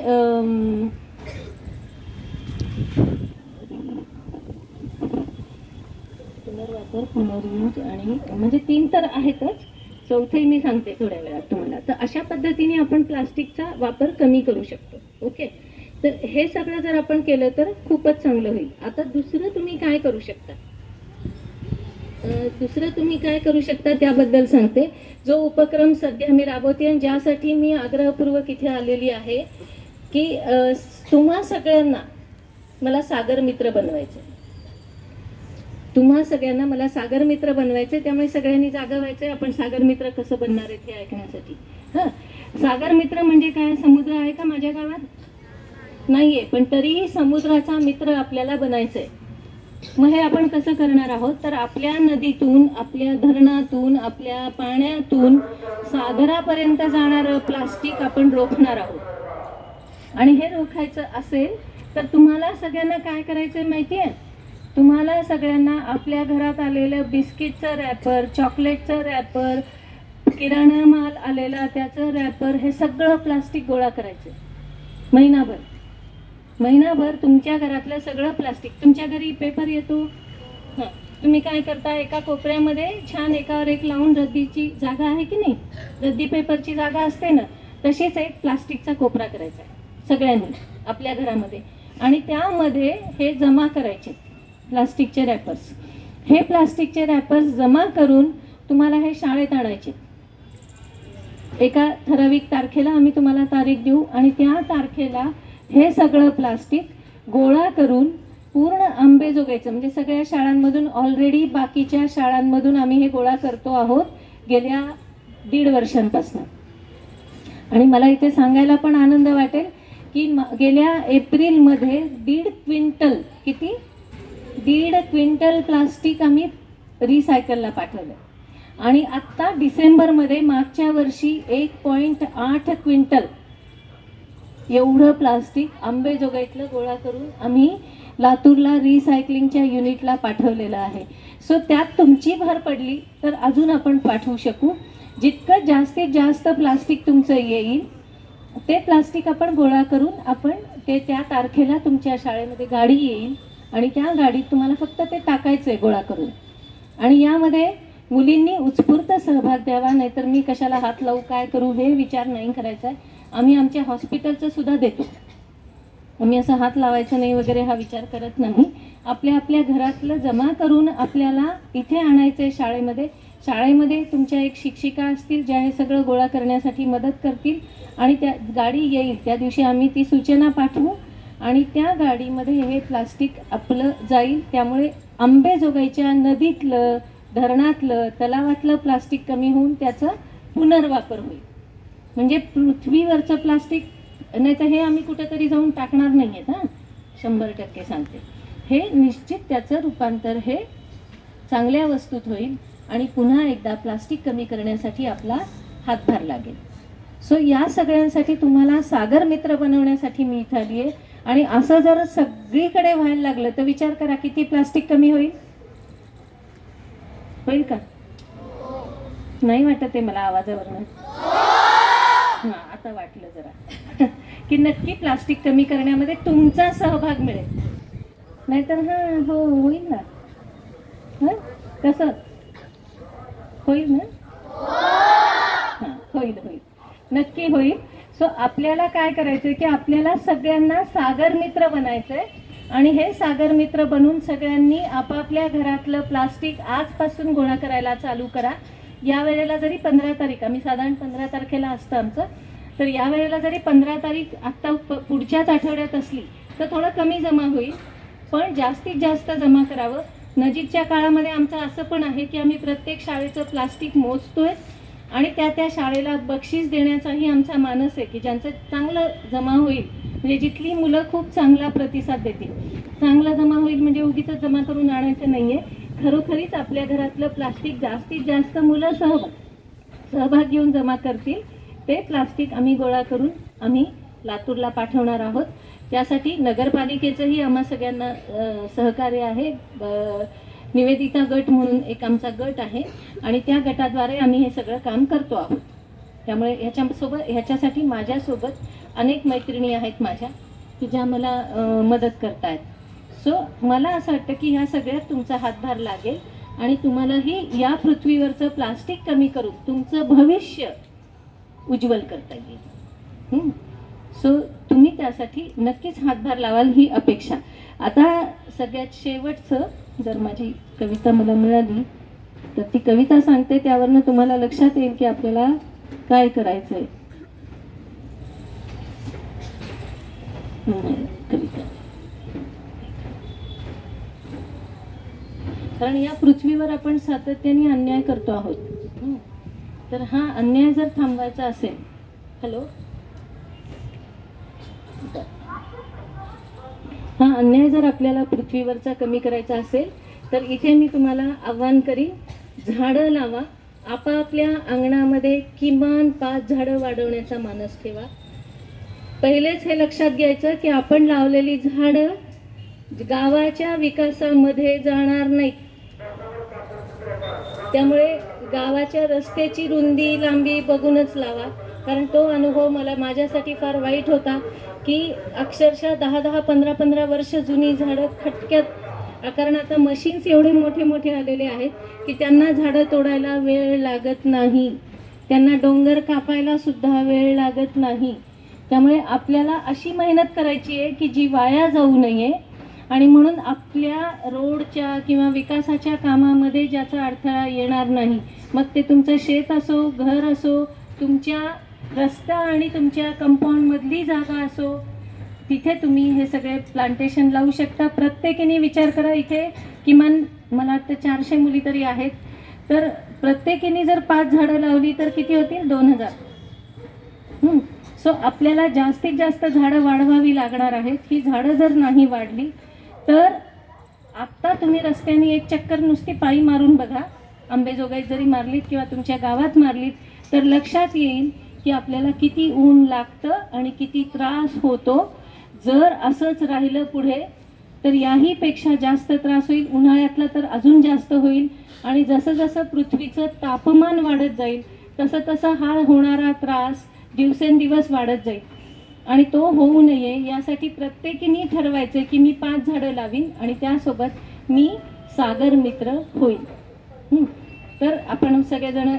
पुनर्वापर, पुनर्यूज, आणि म्हणजे 3 तर आहेतच, चौथंही मी सांगते थोड्या वेळात तुम्हाला. तर अशा पद्धतीने आपण प्लास्टिकचा वापर कमी करू शकतो. ओके, तर हे सगळं जर आपण केलं तर खूपच चांगलं होईल. आता दुसरं तुम्ही काय करू शकता, त्याबद्दल सांगते. जो उपक्रम सध्या मी राबवते आणि ज्यासाठी मी आग्रहपूर्वक इथे आलेली आहे की तुम्हा सगळ्यांना मला सागर मित्र बनवायचं. तुम्हा सगळ्यांना मला सागर मित्र बनवायचे, त्यामुळे सगळ्यांनी जागा व्हायचंय. आपण सागर मित्र कसं बनणार आहे हे ऐकण्यासाठी. हा, सागर मित्र म्हणजे काय? समुद्र आहे का माझ्या गावात? नाहीये, पण तरीही समुद्राचा मित्र आपल्याला बनायचंय. मग हे आपण कसं करणार आहोत? तर आपल्या नदीतून, आपल्या धरणातून, आपल्या पाण्यातून सागरापर्यंत जाणारं प्लास्टिक आपण रोखणार आहोत. आणि हे रोखायचं असेल तर तुम्हाला सगळ्यांना काय करायचंय माहितीये? तुम्हाला सगळ्यांना आपल्या घरात आलेलं बिस्किटचं रॅपर, चॉकलेटचं रॅपर, किराणा माल आलेला त्याचं रॅपर, हे सगळं प्लास्टिक गोळा करायचं. महिनाभर तुमच्या घरातलं सगळं प्लास्टिक. तुमच्या घरी पेपर येतो, हां, तुम्ही काय करता? एका कोपऱ्यामध्ये छान एकावर एक लावून, रद्दीची जागा आहे की नाही, रद्दी पेपरची जागा असते ना, तशीच एक प्लास्टिकचा कोपरा करायचा सगळ्यांनी आपल्या घरामध्ये, आणि त्यामध्ये हे जमा करायचे प्लास्टिकचे रॅपर्स. हे प्लास्टिकचे रॅपर्स जमा करून तुम्हाला हे शाळेत आणायचे. एका ठराविक तारखेला आम्ही तुम्हाला तारीख देऊ, आणि त्या तारखेला हे सगळं प्लास्टिक गोळा करून पूर्ण अंबेजोगाईचं, म्हणजे सगळ्या शाळांमधून, ऑलरेडी बाकीच्या शाळांमधून आम्ही हे गोळा करतो आहोत गेल्या 1.5 वर्षांपासून. आणि मला इथे सांगायला पण आनंद वाटेल की गेल्या एप्रिलमध्ये 1.5 क्विंटल, किती? 1.5 क्विंटल प्लास्टिक आम्ही रिसायकलला पाठवलं. आणि आत्ता डिसेंबरमध्ये, मागच्या वर्षी 1.8 क्विंटल एवढं प्लास्टिक अंबेजोगाईतलं गोळा करून आम्ही लातूरला रिसायकलिंगच्या युनिटला पाठवलेलं आहे. सो त्यात तुमची भर पडली तर अजून आपण पाठवू शकू. जितकं जास्तीत जास्त प्लास्टिक तुमचं येईल ते प्लास्टिक आपण गोळा करून आपण ते त्या तारखेला तुमच्या शाळेमध्ये गाडी येईल, आणि त्या गाडीत तुम्हाला फक्त ते टाकायचंय गोळा करून. आणि यामध्ये मुलींनी उत्स्फूर्त सहभाग द्यावा, नाहीतर मी कशाला हात लावू, काय करू, हे विचार नाही करायचा आहे. आम्ही आमच्या हॉस्पिटलचं सुद्धा देतो. आम्ही असं हात लावायचं नाही वगैरे हा विचार करत नाही. आपल्या घरातलं जमा करून आपल्याला इथे आणायचंय शाळेमध्ये. शाळेमध्ये तुमच्या एक शिक्षिका असतील ज्या हे सगळं गोळा करण्यासाठी मदत करतील, आणि त्या गाडी येईल त्या दिवशी आम्ही ती सूचना पाठवू, आणि त्या गाडीमध्ये हे प्लास्टिक आपलं जाईल. त्यामुळे अंबेजोगाईच्या नदीतलं, धरणातलं, तलावातलं प्लास्टिक कमी होऊन त्याचा पुनर्वापर होईल. म्हणजे पृथ्वीवरचं प्लास्टिक नाही तर हे आम्ही कुठेतरी जाऊन टाकणार नाही आहेत. हां, 100% सांगते. हे निश्चित त्याचं रूपांतर हे चांगल्या वस्तूत होईल, आणि पुन्हा एकदा प्लास्टिक कमी करण्यासाठी आपला हातभार लागेल. सो या सगळ्यांसाठी तुम्हाला सागर मित्र बनवण्यासाठी मी इथं आली आहे. आणि असं जर सगळीकडे व्हायला लागलं तर विचार करा किती प्लास्टिक कमी होईल. होईल का? नाही वाटत आहे मला आवाजावरनं. हां, आता वाटलं जरा की नक्की प्लास्टिक कमी करण्यामध्ये तुमचा सहभाग मिळेल. नाहीतर हां हो होईल ना. हां कसं होईल ना? हां होईल होईल, नक्की होईल. सो आपल्याला काय करायचंय की आपल्याला सगळ्यांना सागर मित्र बनायचंय आणि हे सागर मित्र बनून सगळ्यांनी आपापल्या घरातलं प्लास्टिक आजपासून गोळा करायला चालू करा. या वेळेला जरी 15 तारीख, आम्ही साधारण 15 तारखेला असतं आमचं, तर या वेळेला जरी 15 तारीख आत्ता पुढच्याच आठवड्यात असली तर थोडं कमी जमा होईल, पण जास्तीत जास्त जमा करावं. नजीकच्या काळामध्ये आमचं असं पण आहे की आम्ही प्रत्येक शाळेचं प्लास्टिक मोजतोय आणि त्या शाळेला बक्षीस देण्याचाही आमचा मानस आहे की ज्यांचं चांगलं जमा होईल, म्हणजे जिथली मुलं खूप चांगला प्रतिसाद देतील, चांगला जमा होईल. म्हणजे उगीच जमा करून आणायचं नाहीये, खरोखरीच आपल्या घरातलं प्लास्टिक जास्तीत जास्त मुलं सहभाग घेऊन जमा करतील ते प्लास्टिक आम्ही गोळा करून आम्ही लातूरला पाठवणार आहोत. त्यासाठी नगरपालिकेचंही आम्हा सगळ्यांना सहकार्य आहे. निवेदिता गट म्हणून एक आमचा गट आहे आणि त्या गटाद्वारे आम्ही हे सगळं काम करतो आहोत. त्यामुळे ह्याच्यासाठी माझ्यासोबत अनेक मैत्रिणी आहेत माझ्या की ज्या मला मदत करतायत. सो मला असं वाटतं की ह्या सगळ्यात तुमचा हातभार लागेल आणि तुम्हालाही या पृथ्वीवरचं प्लास्टिक कमी करून तुमचं भविष्य उज्ज्वल करता येईल. सो तुम्ही त्यासाठी नक्कीच हातभार लावाल ही अपेक्षा. आता सगळ्यात शेवटचं, जर माझी कविता मला मिळाली तर ती कविता सांगते, त्यावरनं तुम्हाला लक्षात येईल की आपल्याला काय करायचंय. कविता, कारण या पृथ्वीवर आपण सातत्याने अन्याय करतो आहोत. तर हा अन्याय जर थांबवायचा असेल, हॅलो, हा अन्याय जर आपल्याला पृथ्वीवरचा कमी करायचा असेल तर इथे मी तुम्हाला आव्हान करीन, झाडं लावा. आपापल्या अंगणामध्ये किमान 5 झाडं वाढवण्याचा मानस ठेवा. पहिलेच हे लक्षात घ्यायचं की आपण लावलेली झाडं गावाच्या विकासामध्ये जाणार नाहीत. त्यामुळे गावाच्या रस्त्याची रुंदी लांबी बघूनच लावा, कारण तो अनुभव माझ्यासाठी फार वाईट होता की अक्षरशः 10-10, 15-15 वर्ष जुनी झाडं खटक्यात, कारण आता मशीन्स एवढे मोठे मोठे आलेले आहेत की त्यांना झाडं तोडायला वेळ लागत नाही, त्यांना डोंगर कापायला सुद्धा वेळ लागत नाही. त्यामुळे आपल्याला अशी मेहनत करायची आहे की जी वाया जाऊ नये आणि म्हणून आपल्या रोडच्या किंवा विकासाच्या कामामध्ये ज्याचा अडथळा येणार नाही, मग ते तुमचं शेत असो, घर असो, तुमच्या रस्ता आणि तुमच्या कंपाऊंडमधली जागा असो, तिथे तुम्ही हे सगळे प्लांटेशन लावू शकता. प्रत्येकीने विचार करा, इथे किमान मला वाटतं 400 मुली तरी आहेत, तर प्रत्येकीने जर 5 झाडं लावली तर किती होतील? 2000. सो आपल्याला जास्तीत जास्त झाडं वाढवावी लागणार आहेत. ही झाडं जर नाही वाढली तर आत्ता तुम्ही रस्त्याने एक चक्कर नुसती पायी मारून बघा, अंबेजोगाईत जरी मारलीत किंवा तुमच्या गावात मारलीत तर लक्षात येईल की आपल्याला किती ऊन लागतं आणि किती त्रास होतो. जर असंच राहिलं पुढे तर याहीपेक्षा जास्त त्रास होईल. उन्हाळ्यातला तर अजून जास्त होईल आणि जसं जसं पृथ्वीचं तापमान वाढत जाईल तसं तसं हा होणारा त्रास दिवसेंदिवस वाढत जाईल. आणि तो होऊ नये यासाठी प्रत्येकीने ठरवायचं की मी 5 झाडं लावीन आणि त्यासोबत मी सागर मित्र होईल. तर आपण सगळेजण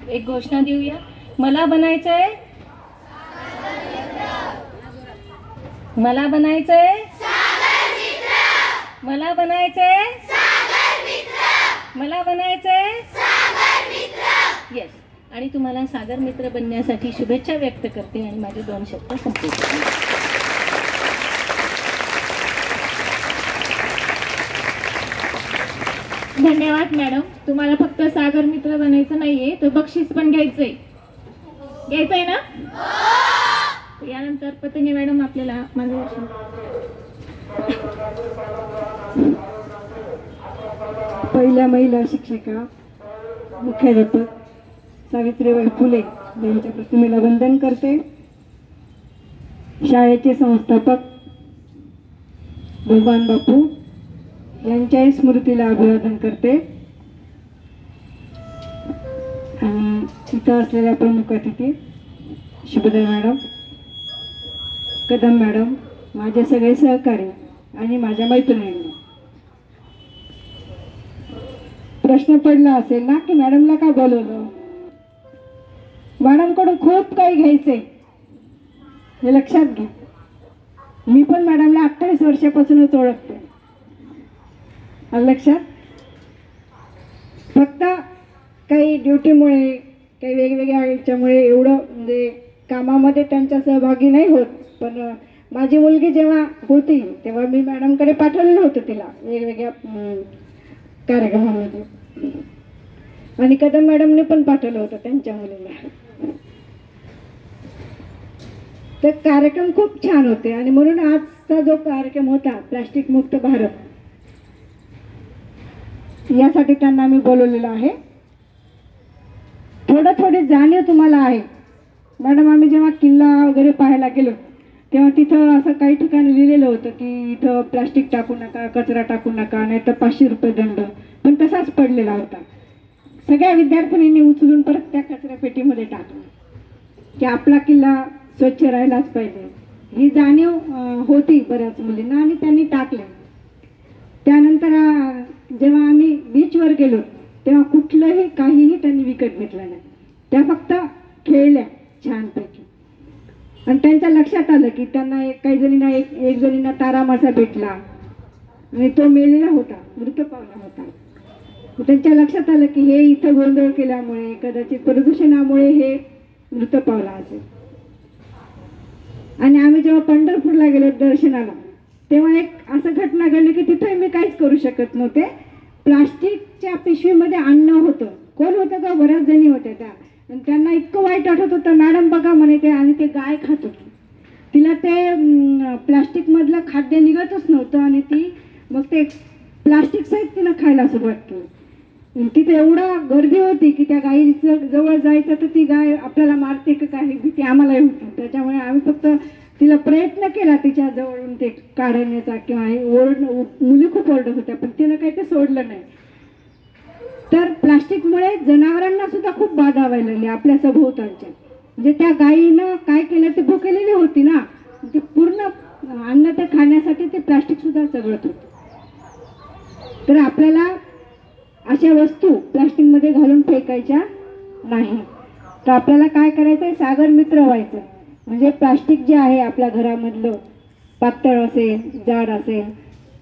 एक घोषणा देऊया, मला बनायचंय, मला बनायचंय, मला बनायचंय, मला बनायचंय येस. आणि तुम्हाला सागर मित्र बनण्यासाठी शुभेच्छा व्यक्त करते आणि माझे 2 शब्द संपवते. धन्यवाद मॅडम. तुम्हाला फक्त सागर मित्र बनायचं नाहीये, तो बक्षीस पण घ्यायचंय ना? यानंतर पतंगे मॅडम आपल्याला मार्गदर्शन. पहिल्या महिला शिक्षिका मुख्याध्यापक सावित्रीबाई फुले यांच्या प्रतिमेला वंदन करते. शाळेचे संस्थापक भगवान बापू यांच्याही स्मृतीला अभिवादन करते. इथं असलेल्या प्रमुख अतिथी शुभोदय मॅडम, कदम मॅडम, माझे सगळे सहकारी आणि माझ्या मैत्रिणींना, प्रश्न पडला असेल ना की मॅडमला का बोलवलं. मॅडमकडून खूप काही घ्यायचंय हे लक्षात घ्या. मी पण मॅडमला 28 वर्षापासूनच ओळखते. आलं लक्षात. फक्त काही ड्युटीमुळे, काही वेगवेगळ्या याच्यामुळे एवढं म्हणजे कामामध्ये त्यांच्या सहभागी नाही होत. पण माझी मुलगी जेव्हा होती तेव्हा मी मॅडमकडे पाठवलेलं होतं तिला वेगवेगळ्या कार्यक्रमामध्ये, आणि कदम मॅडमने पण पाठवलं होतं त्यांच्या मुलीला. तर कार्यक्रम खूप छान होते आणि म्हणून आजचा जो कार्यक्रम होता प्लास्टिक मुक्त भारत, यासाठी त्यांना आम्ही बोलवलेलं आहे. थोडी जाणीव तुम्हाला आहे. मॅडम, आम्ही जेव्हा किल्ला वगैरे पाहायला गेलो तेव्हा तिथं असं काही ठिकाणी लिहिलेलं होतं की इथं प्लास्टिक टाकू नका, कचरा टाकू नका, नाही तर 500 रुपये दंड, पण तसाच पडलेला होता. सगळ्या विद्यार्थ्यांनी उचलून परत त्या कचरा पेटीमध्ये टाकलं की आपला किल्ला स्वच्छ राहिलाच पाहिजे. ही जाणीव होती बऱ्याच मुलींना आणि त्यांनी टाकले. त्यानंतर जेव्हा आम्ही बीचवर गेलो तेव्हा कुठलंही काहीही त्यांनी विकत घेतलं नाही. त्या फक्त खेळल्या छानपैकी. आणि त्यांच्या लक्षात आलं की त्यांना काही जणींना एक जणींना तारा मासा भेटला आणि तो मेलेला होता, मृत पावला होता. त्यांच्या लक्षात आलं की हे इथं गोंधळ केल्यामुळे, कदाचित प्रदूषणामुळे हे मृत पावला असेल. आणि आम्ही जेव्हा पंढरपूरला गेलो दर्शनाला तेव्हा एक असं घटना घडली की तिथे मी काहीच करू शकत नव्हते. प्लास्टिकच्या पिशवीमध्ये अन्न होतं. कोण होतं का, बऱ्याच जणी होत्या त्या. आणि त्यांना इतकं वाईट वाटत होतं. मॅडम बघा म्हणे ते, आणि ते गाय खात होती. तिला ते प्लास्टिकमधलं खाद्य निघतच नव्हतं आणि ती मग ते प्लास्टिक सहित तिनं खायला सुरुवात केली. तिथे एवढा गर्दी होती की त्या गाईचं जवळ जायचं तर ती गाय आपल्याला मारते का काय ही भीती आम्हालाही होती. त्याच्यामुळे आम्ही फक्त तिला प्रयत्न केला तिच्या जवळून ते काढण्याचा, किंवा मुली खूप ओरडत होत्या पण तिनं काही ते सोडलं नाही. तर प्लास्टिकमुळे जनावरांना सुद्धा खूप बाधा व्हायला लागली आपल्या सभोवतालच्या. म्हणजे त्या गायीनं काय केलं, ते भुकेलेली होती ना, ते पूर्ण अन्न ते खाण्यासाठी ते प्लास्टिक सुद्धा चघळत होतं. तर आपल्याला अशा वस्तू प्लास्टिकमध्ये घालून फेकायच्या नाही. तर आपल्याला काय करायचं आहे, सागर मित्र व्हायचं. म्हणजे प्लास्टिक जे आहे आपल्या घरामधलं, पातळ असेल, जाड असेल,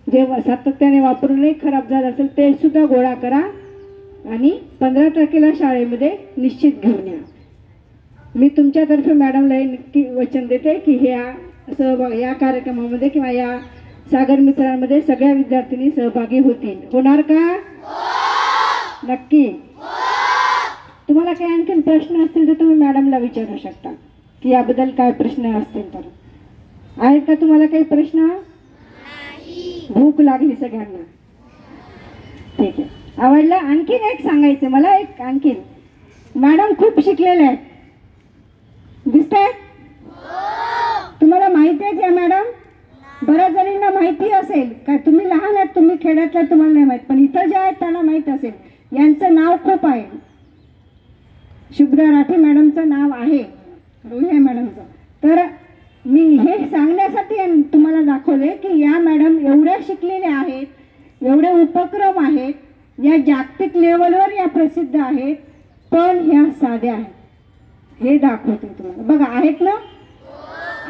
जे सातत्याने वापरूनही खराब झालं असेल ते सुद्धा गोळा करा आणि 15 तारखेला शाळेमध्ये निश्चित घेऊन या. मी तुमच्यातर्फे मॅडमला हे नक्की वचन देते की या कार्यक्रमामध्ये किंवा या सागर मित्रांमध्ये सगळ्या विद्यार्थिनी सहभागी होतील. होणार का? नक्की. तुम्हाला काही आणखीन प्रश्न असतील तर तुम्ही मॅडमला विचारू शकता की याबद्दल काय प्रश्न असतील तर. आहेत का तुम्हाला काही प्रश्न? भूक लागली सगळ्यांना. ठीक आहे, आवडलं. आणखीन एक सांगायचं मला, एक आणखीन, मॅडम खूप शिकलेल्या आहेत, दिसतंय तुम्हाला? माहिती आहे त्या मॅडम? बऱ्याच जणींना माहिती असेल काय, तुम्ही लहान आहेत, तुम्ही खेड्यातल्या, तुम्हाला नाही माहीत, पण इथं जे आहेत त्यांना माहीत असेल. यांचं नाव खूप आहे. शुभ्रा राठी मॅडमचं नाव आहे, रोहिया मॅडमचं. तर मी हे सांगण्यासाठी तुम्हाला दाखवले की या मॅडम एवढ्या शिकलेल्या आहेत, एवढे उपक्रम आहेत, या जागतिक लेवलवर या प्रसिद्ध आहेत, पण ह्या साध्या आहेत. हे दाखवते तुम्हाला. बघा, आहेत ना,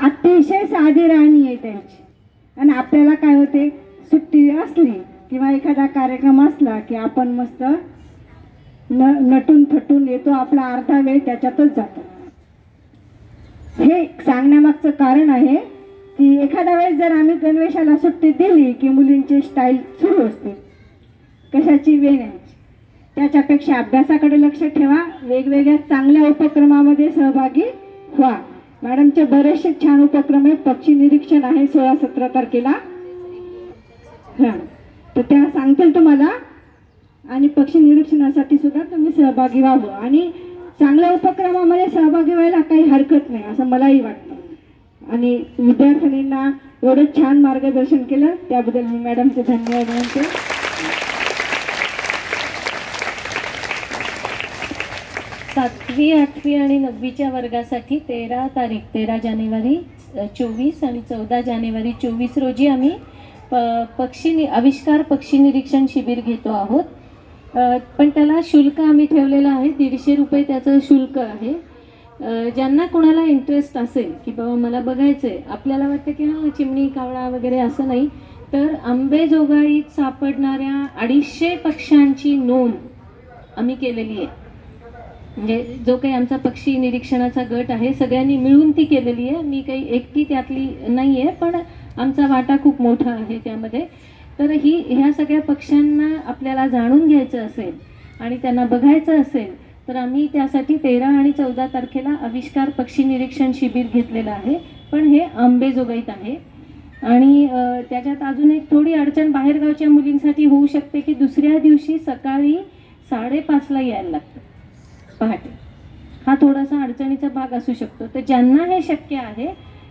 अतिशय साधी राहणी आहे त्यांची. आणि आपल्याला काय होते, सुट्टी असली किंवा एखादा कार्यक्रम असला की आपण मस्त नटून थटून येतो, आपला अर्धा वेळ त्याच्यातच जातो. हे सांगण्यामागचं कारण आहे की एखाद्या वेळेस जर आम्ही गणवेशाला सुट्टी दिली की मुलींची स्टाईल सुरू असते, कशाची, वेण्याची. त्याच्यापेक्षा अभ्यासाकडे लक्ष ठेवा, वेगवेगळ्या चांगल्या उपक्रमामध्ये सहभागी व्हा. मॅडमचे बरेचसे छान उपक्रम आहेत. पक्षी निरीक्षण आहे 16-17 तारखेला, हां, तर त्या सांगतील तुम्हाला. आणि पक्षी निरीक्षणासाठी सुद्धा तुम्ही सहभागी व्हावं. आणि चांगल्या उपक्रमामध्ये सहभागी व्हायला काही हरकत नाही असं मलाही वाटतं. आणि विद्यार्थिनींना एवढं छान मार्गदर्शन केलं त्याबद्दल मी मॅडमचे धन्यवाद मानते. 7वी 8वी आणि 9वीच्या वर्गासाठी 13 जानेवारी 24 आणि 14 जानेवारी 24 रोजी आम्ही आविष्कार पक्षी निरीक्षण शिबिर घेतो आहोत. पण त्याला शुल्क आम्ही ठेवलेलं आहे, 150 रुपये त्याचं शुल्क आहे. ज्यांना कोणाला इंटरेस्ट असेल की बाबा मला बघायचं आहे, आपल्याला वाटतं की हां चिमणी कावळा वगैरे असं नाही, तर आंबेजोगाईत सापडणाऱ्या 250 पक्ष्यांची नोंद आम्ही केलेली आहे. म्हणजे जो काही आमचा पक्षी निरीक्षणाचा गट आहे सगळ्यांनी मिळून ती केलेली आहे. मी काही एकटी त्यातली नाही आहे, पण आमचा वाटा खूप मोठा आहे त्यामध्ये. तर ह्या सगळ्या पक्ष्यांना आपल्याला जाणून घ्यायचं असेल आणि त्यांना बघायचं असेल तर आम्ही त्यासाठी 13 आणि 14 तारखेला आविष्कार पक्षी निरीक्षण शिबिर घेतलेलं आहे. पण हे आंबेजोगाईत आहे. आणि त्याच्यात अजून एक थोडी अडचण बाहेरगावच्या मुलींसाठी होऊ शकते की दुसऱ्या दिवशी सकाळी 5:30ला यायला लागतं पहाटे. हा थोडासा अडचणीचा भाग असू शकतो. तर ज्यांना हे शक्य आहे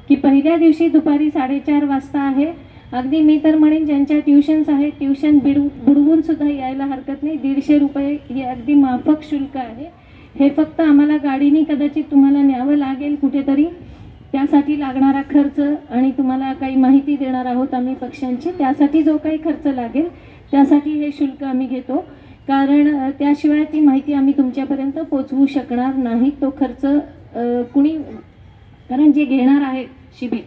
की पहिल्या दिवशी दुपारी 4:30 वाजता आहे, अगदी मी तर म्हणेन ज्यांच्या ट्युशन्स आहेत ट्युशन बुडवून सुद्धा यायला हरकत नाही. 150 रुपये हे अगदी माफक शुल्क आहे. हे फक्त आम्हाला गाडीने कदाचित तुम्हाला न्यावं लागेल कुठेतरी, त्यासाठी लागणारा खर्च आणि तुम्हाला काही माहिती देणार आहोत आम्ही पक्ष्यांची, त्यासाठी जो काही खर्च लागेल त्यासाठी हे शुल्क आम्ही घेतो. कारण त्याशिवाय ती माहिती आम्ही तुमच्यापर्यंत पोचवू शकणार नाही. तो खर्च कुणी, कारण जे घेणार आहेत शिबिर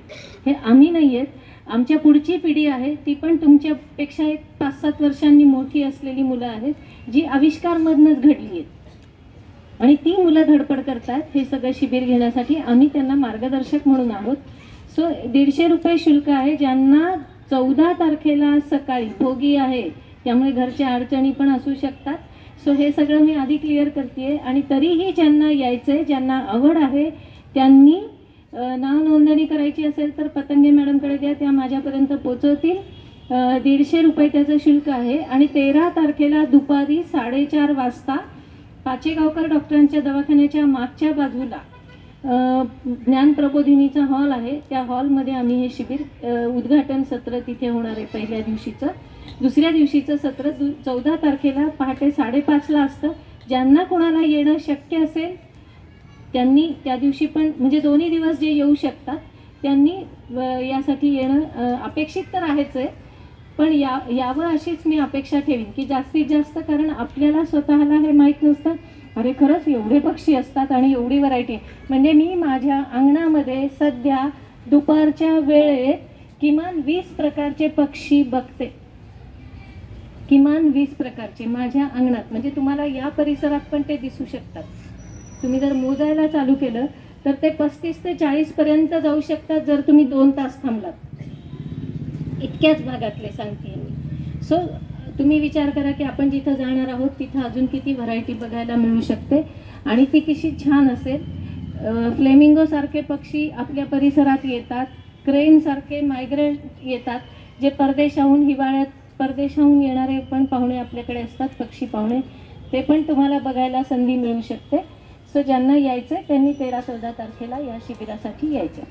हे आम्ही नाही आहेत, आमच्या पुढची पिढी आहे, ती पण तुमच्यापेक्षा एक 5-7 वर्षांनी मोठी असलेली मुलं आहेत जी आविष्कारमधनंच घडली आहेत आणि ती मुलं धडपड करतात हे सगळं शिबिर घेण्यासाठी. आम्ही त्यांना मार्गदर्शक म्हणून आहोत. सो 150 रुपये शुल्क आहे. ज्यांना 14 तारखेला सकाळी भोगी आहे त्यामुळे घरच्या अडचणी पण असू शकतात. सो हे सगळं मी आधी क्लिअर करते. आणि तरीही ज्यांना यायचं आहे, ज्यांना आवड आहे, त्यांनी नाव नोंदणी करायची असेल तर पतंगे मॅडमकडे द्या, त्या माझ्यापर्यंत पोचवतील. 150 रुपये त्याचं शुल्क आहे. आणि 13 तारखेला दुपारी 4:30 वाजता पाचेगावकर डॉक्टरांच्या दवाखान्याच्या मागच्या बाजूला ज्ञान प्रबोधिनीचा हॉल आहे, त्या हॉलमध्ये आम्ही हे शिबिर उद्घाटन सत्र तिथे होणार आहे पहिल्या दिवशीचं. दुसऱ्या दिवशीचं सत्र 14 तारखेला पहाटे 5:30ला असतं. ज्यांना कोणाला येणं शक्य असेल त्यांनी त्या दिवशी पण, म्हणजे दोन्ही दिवस जे येऊ शकतात त्यांनी यासाठी येणं अपेक्षित तर आहेच आहे, पण यावं अशीच मी अपेक्षा ठेवीन की जास्तीत जास्त, कारण आपल्याला स्वतःला हे माहीत नसतं अरे खरंच एवढे पक्षी असतात आणि एवढी व्हरायटी. म्हणजे मी माझ्या अंगणामध्ये सध्या दुपारच्या वेळेत किमान 20 प्रकारचे पक्षी बघते, किमान 20 प्रकारचे माझ्या अंगणात. म्हणजे तुम्हाला या परिसरात पण ते दिसू शकतात. तुम्ही जर मोजायला चालू केलं तर ते 35 ते 40 पर्यंत जाऊ शकतात जर तुम्ही 2 तास थांबलात. इतक्याच भागातले सांगते मी. सो तुम्ही विचार करा की आपण जिथं जाणार आहोत तिथं अजून किती व्हरायटी बघायला मिळू शकते आणि ती कशी छान असेल. फ्लेमिंगो सारखे पक्षी आपल्या परिसरात येतात, क्रेन सारखे मायग्रेट येतात, जे परदेशाहून हिवाळ्यात परदेशाहून येणारे पण पाहुणे आपल्याकडे असतात, पक्षी पाहुणे, ते पण तुम्हाला बघायला संधी मिळू शकते. सो ज्यांना यायचं त्यांनी 13-14 तारखेला या शिबिरासाठी यायचं.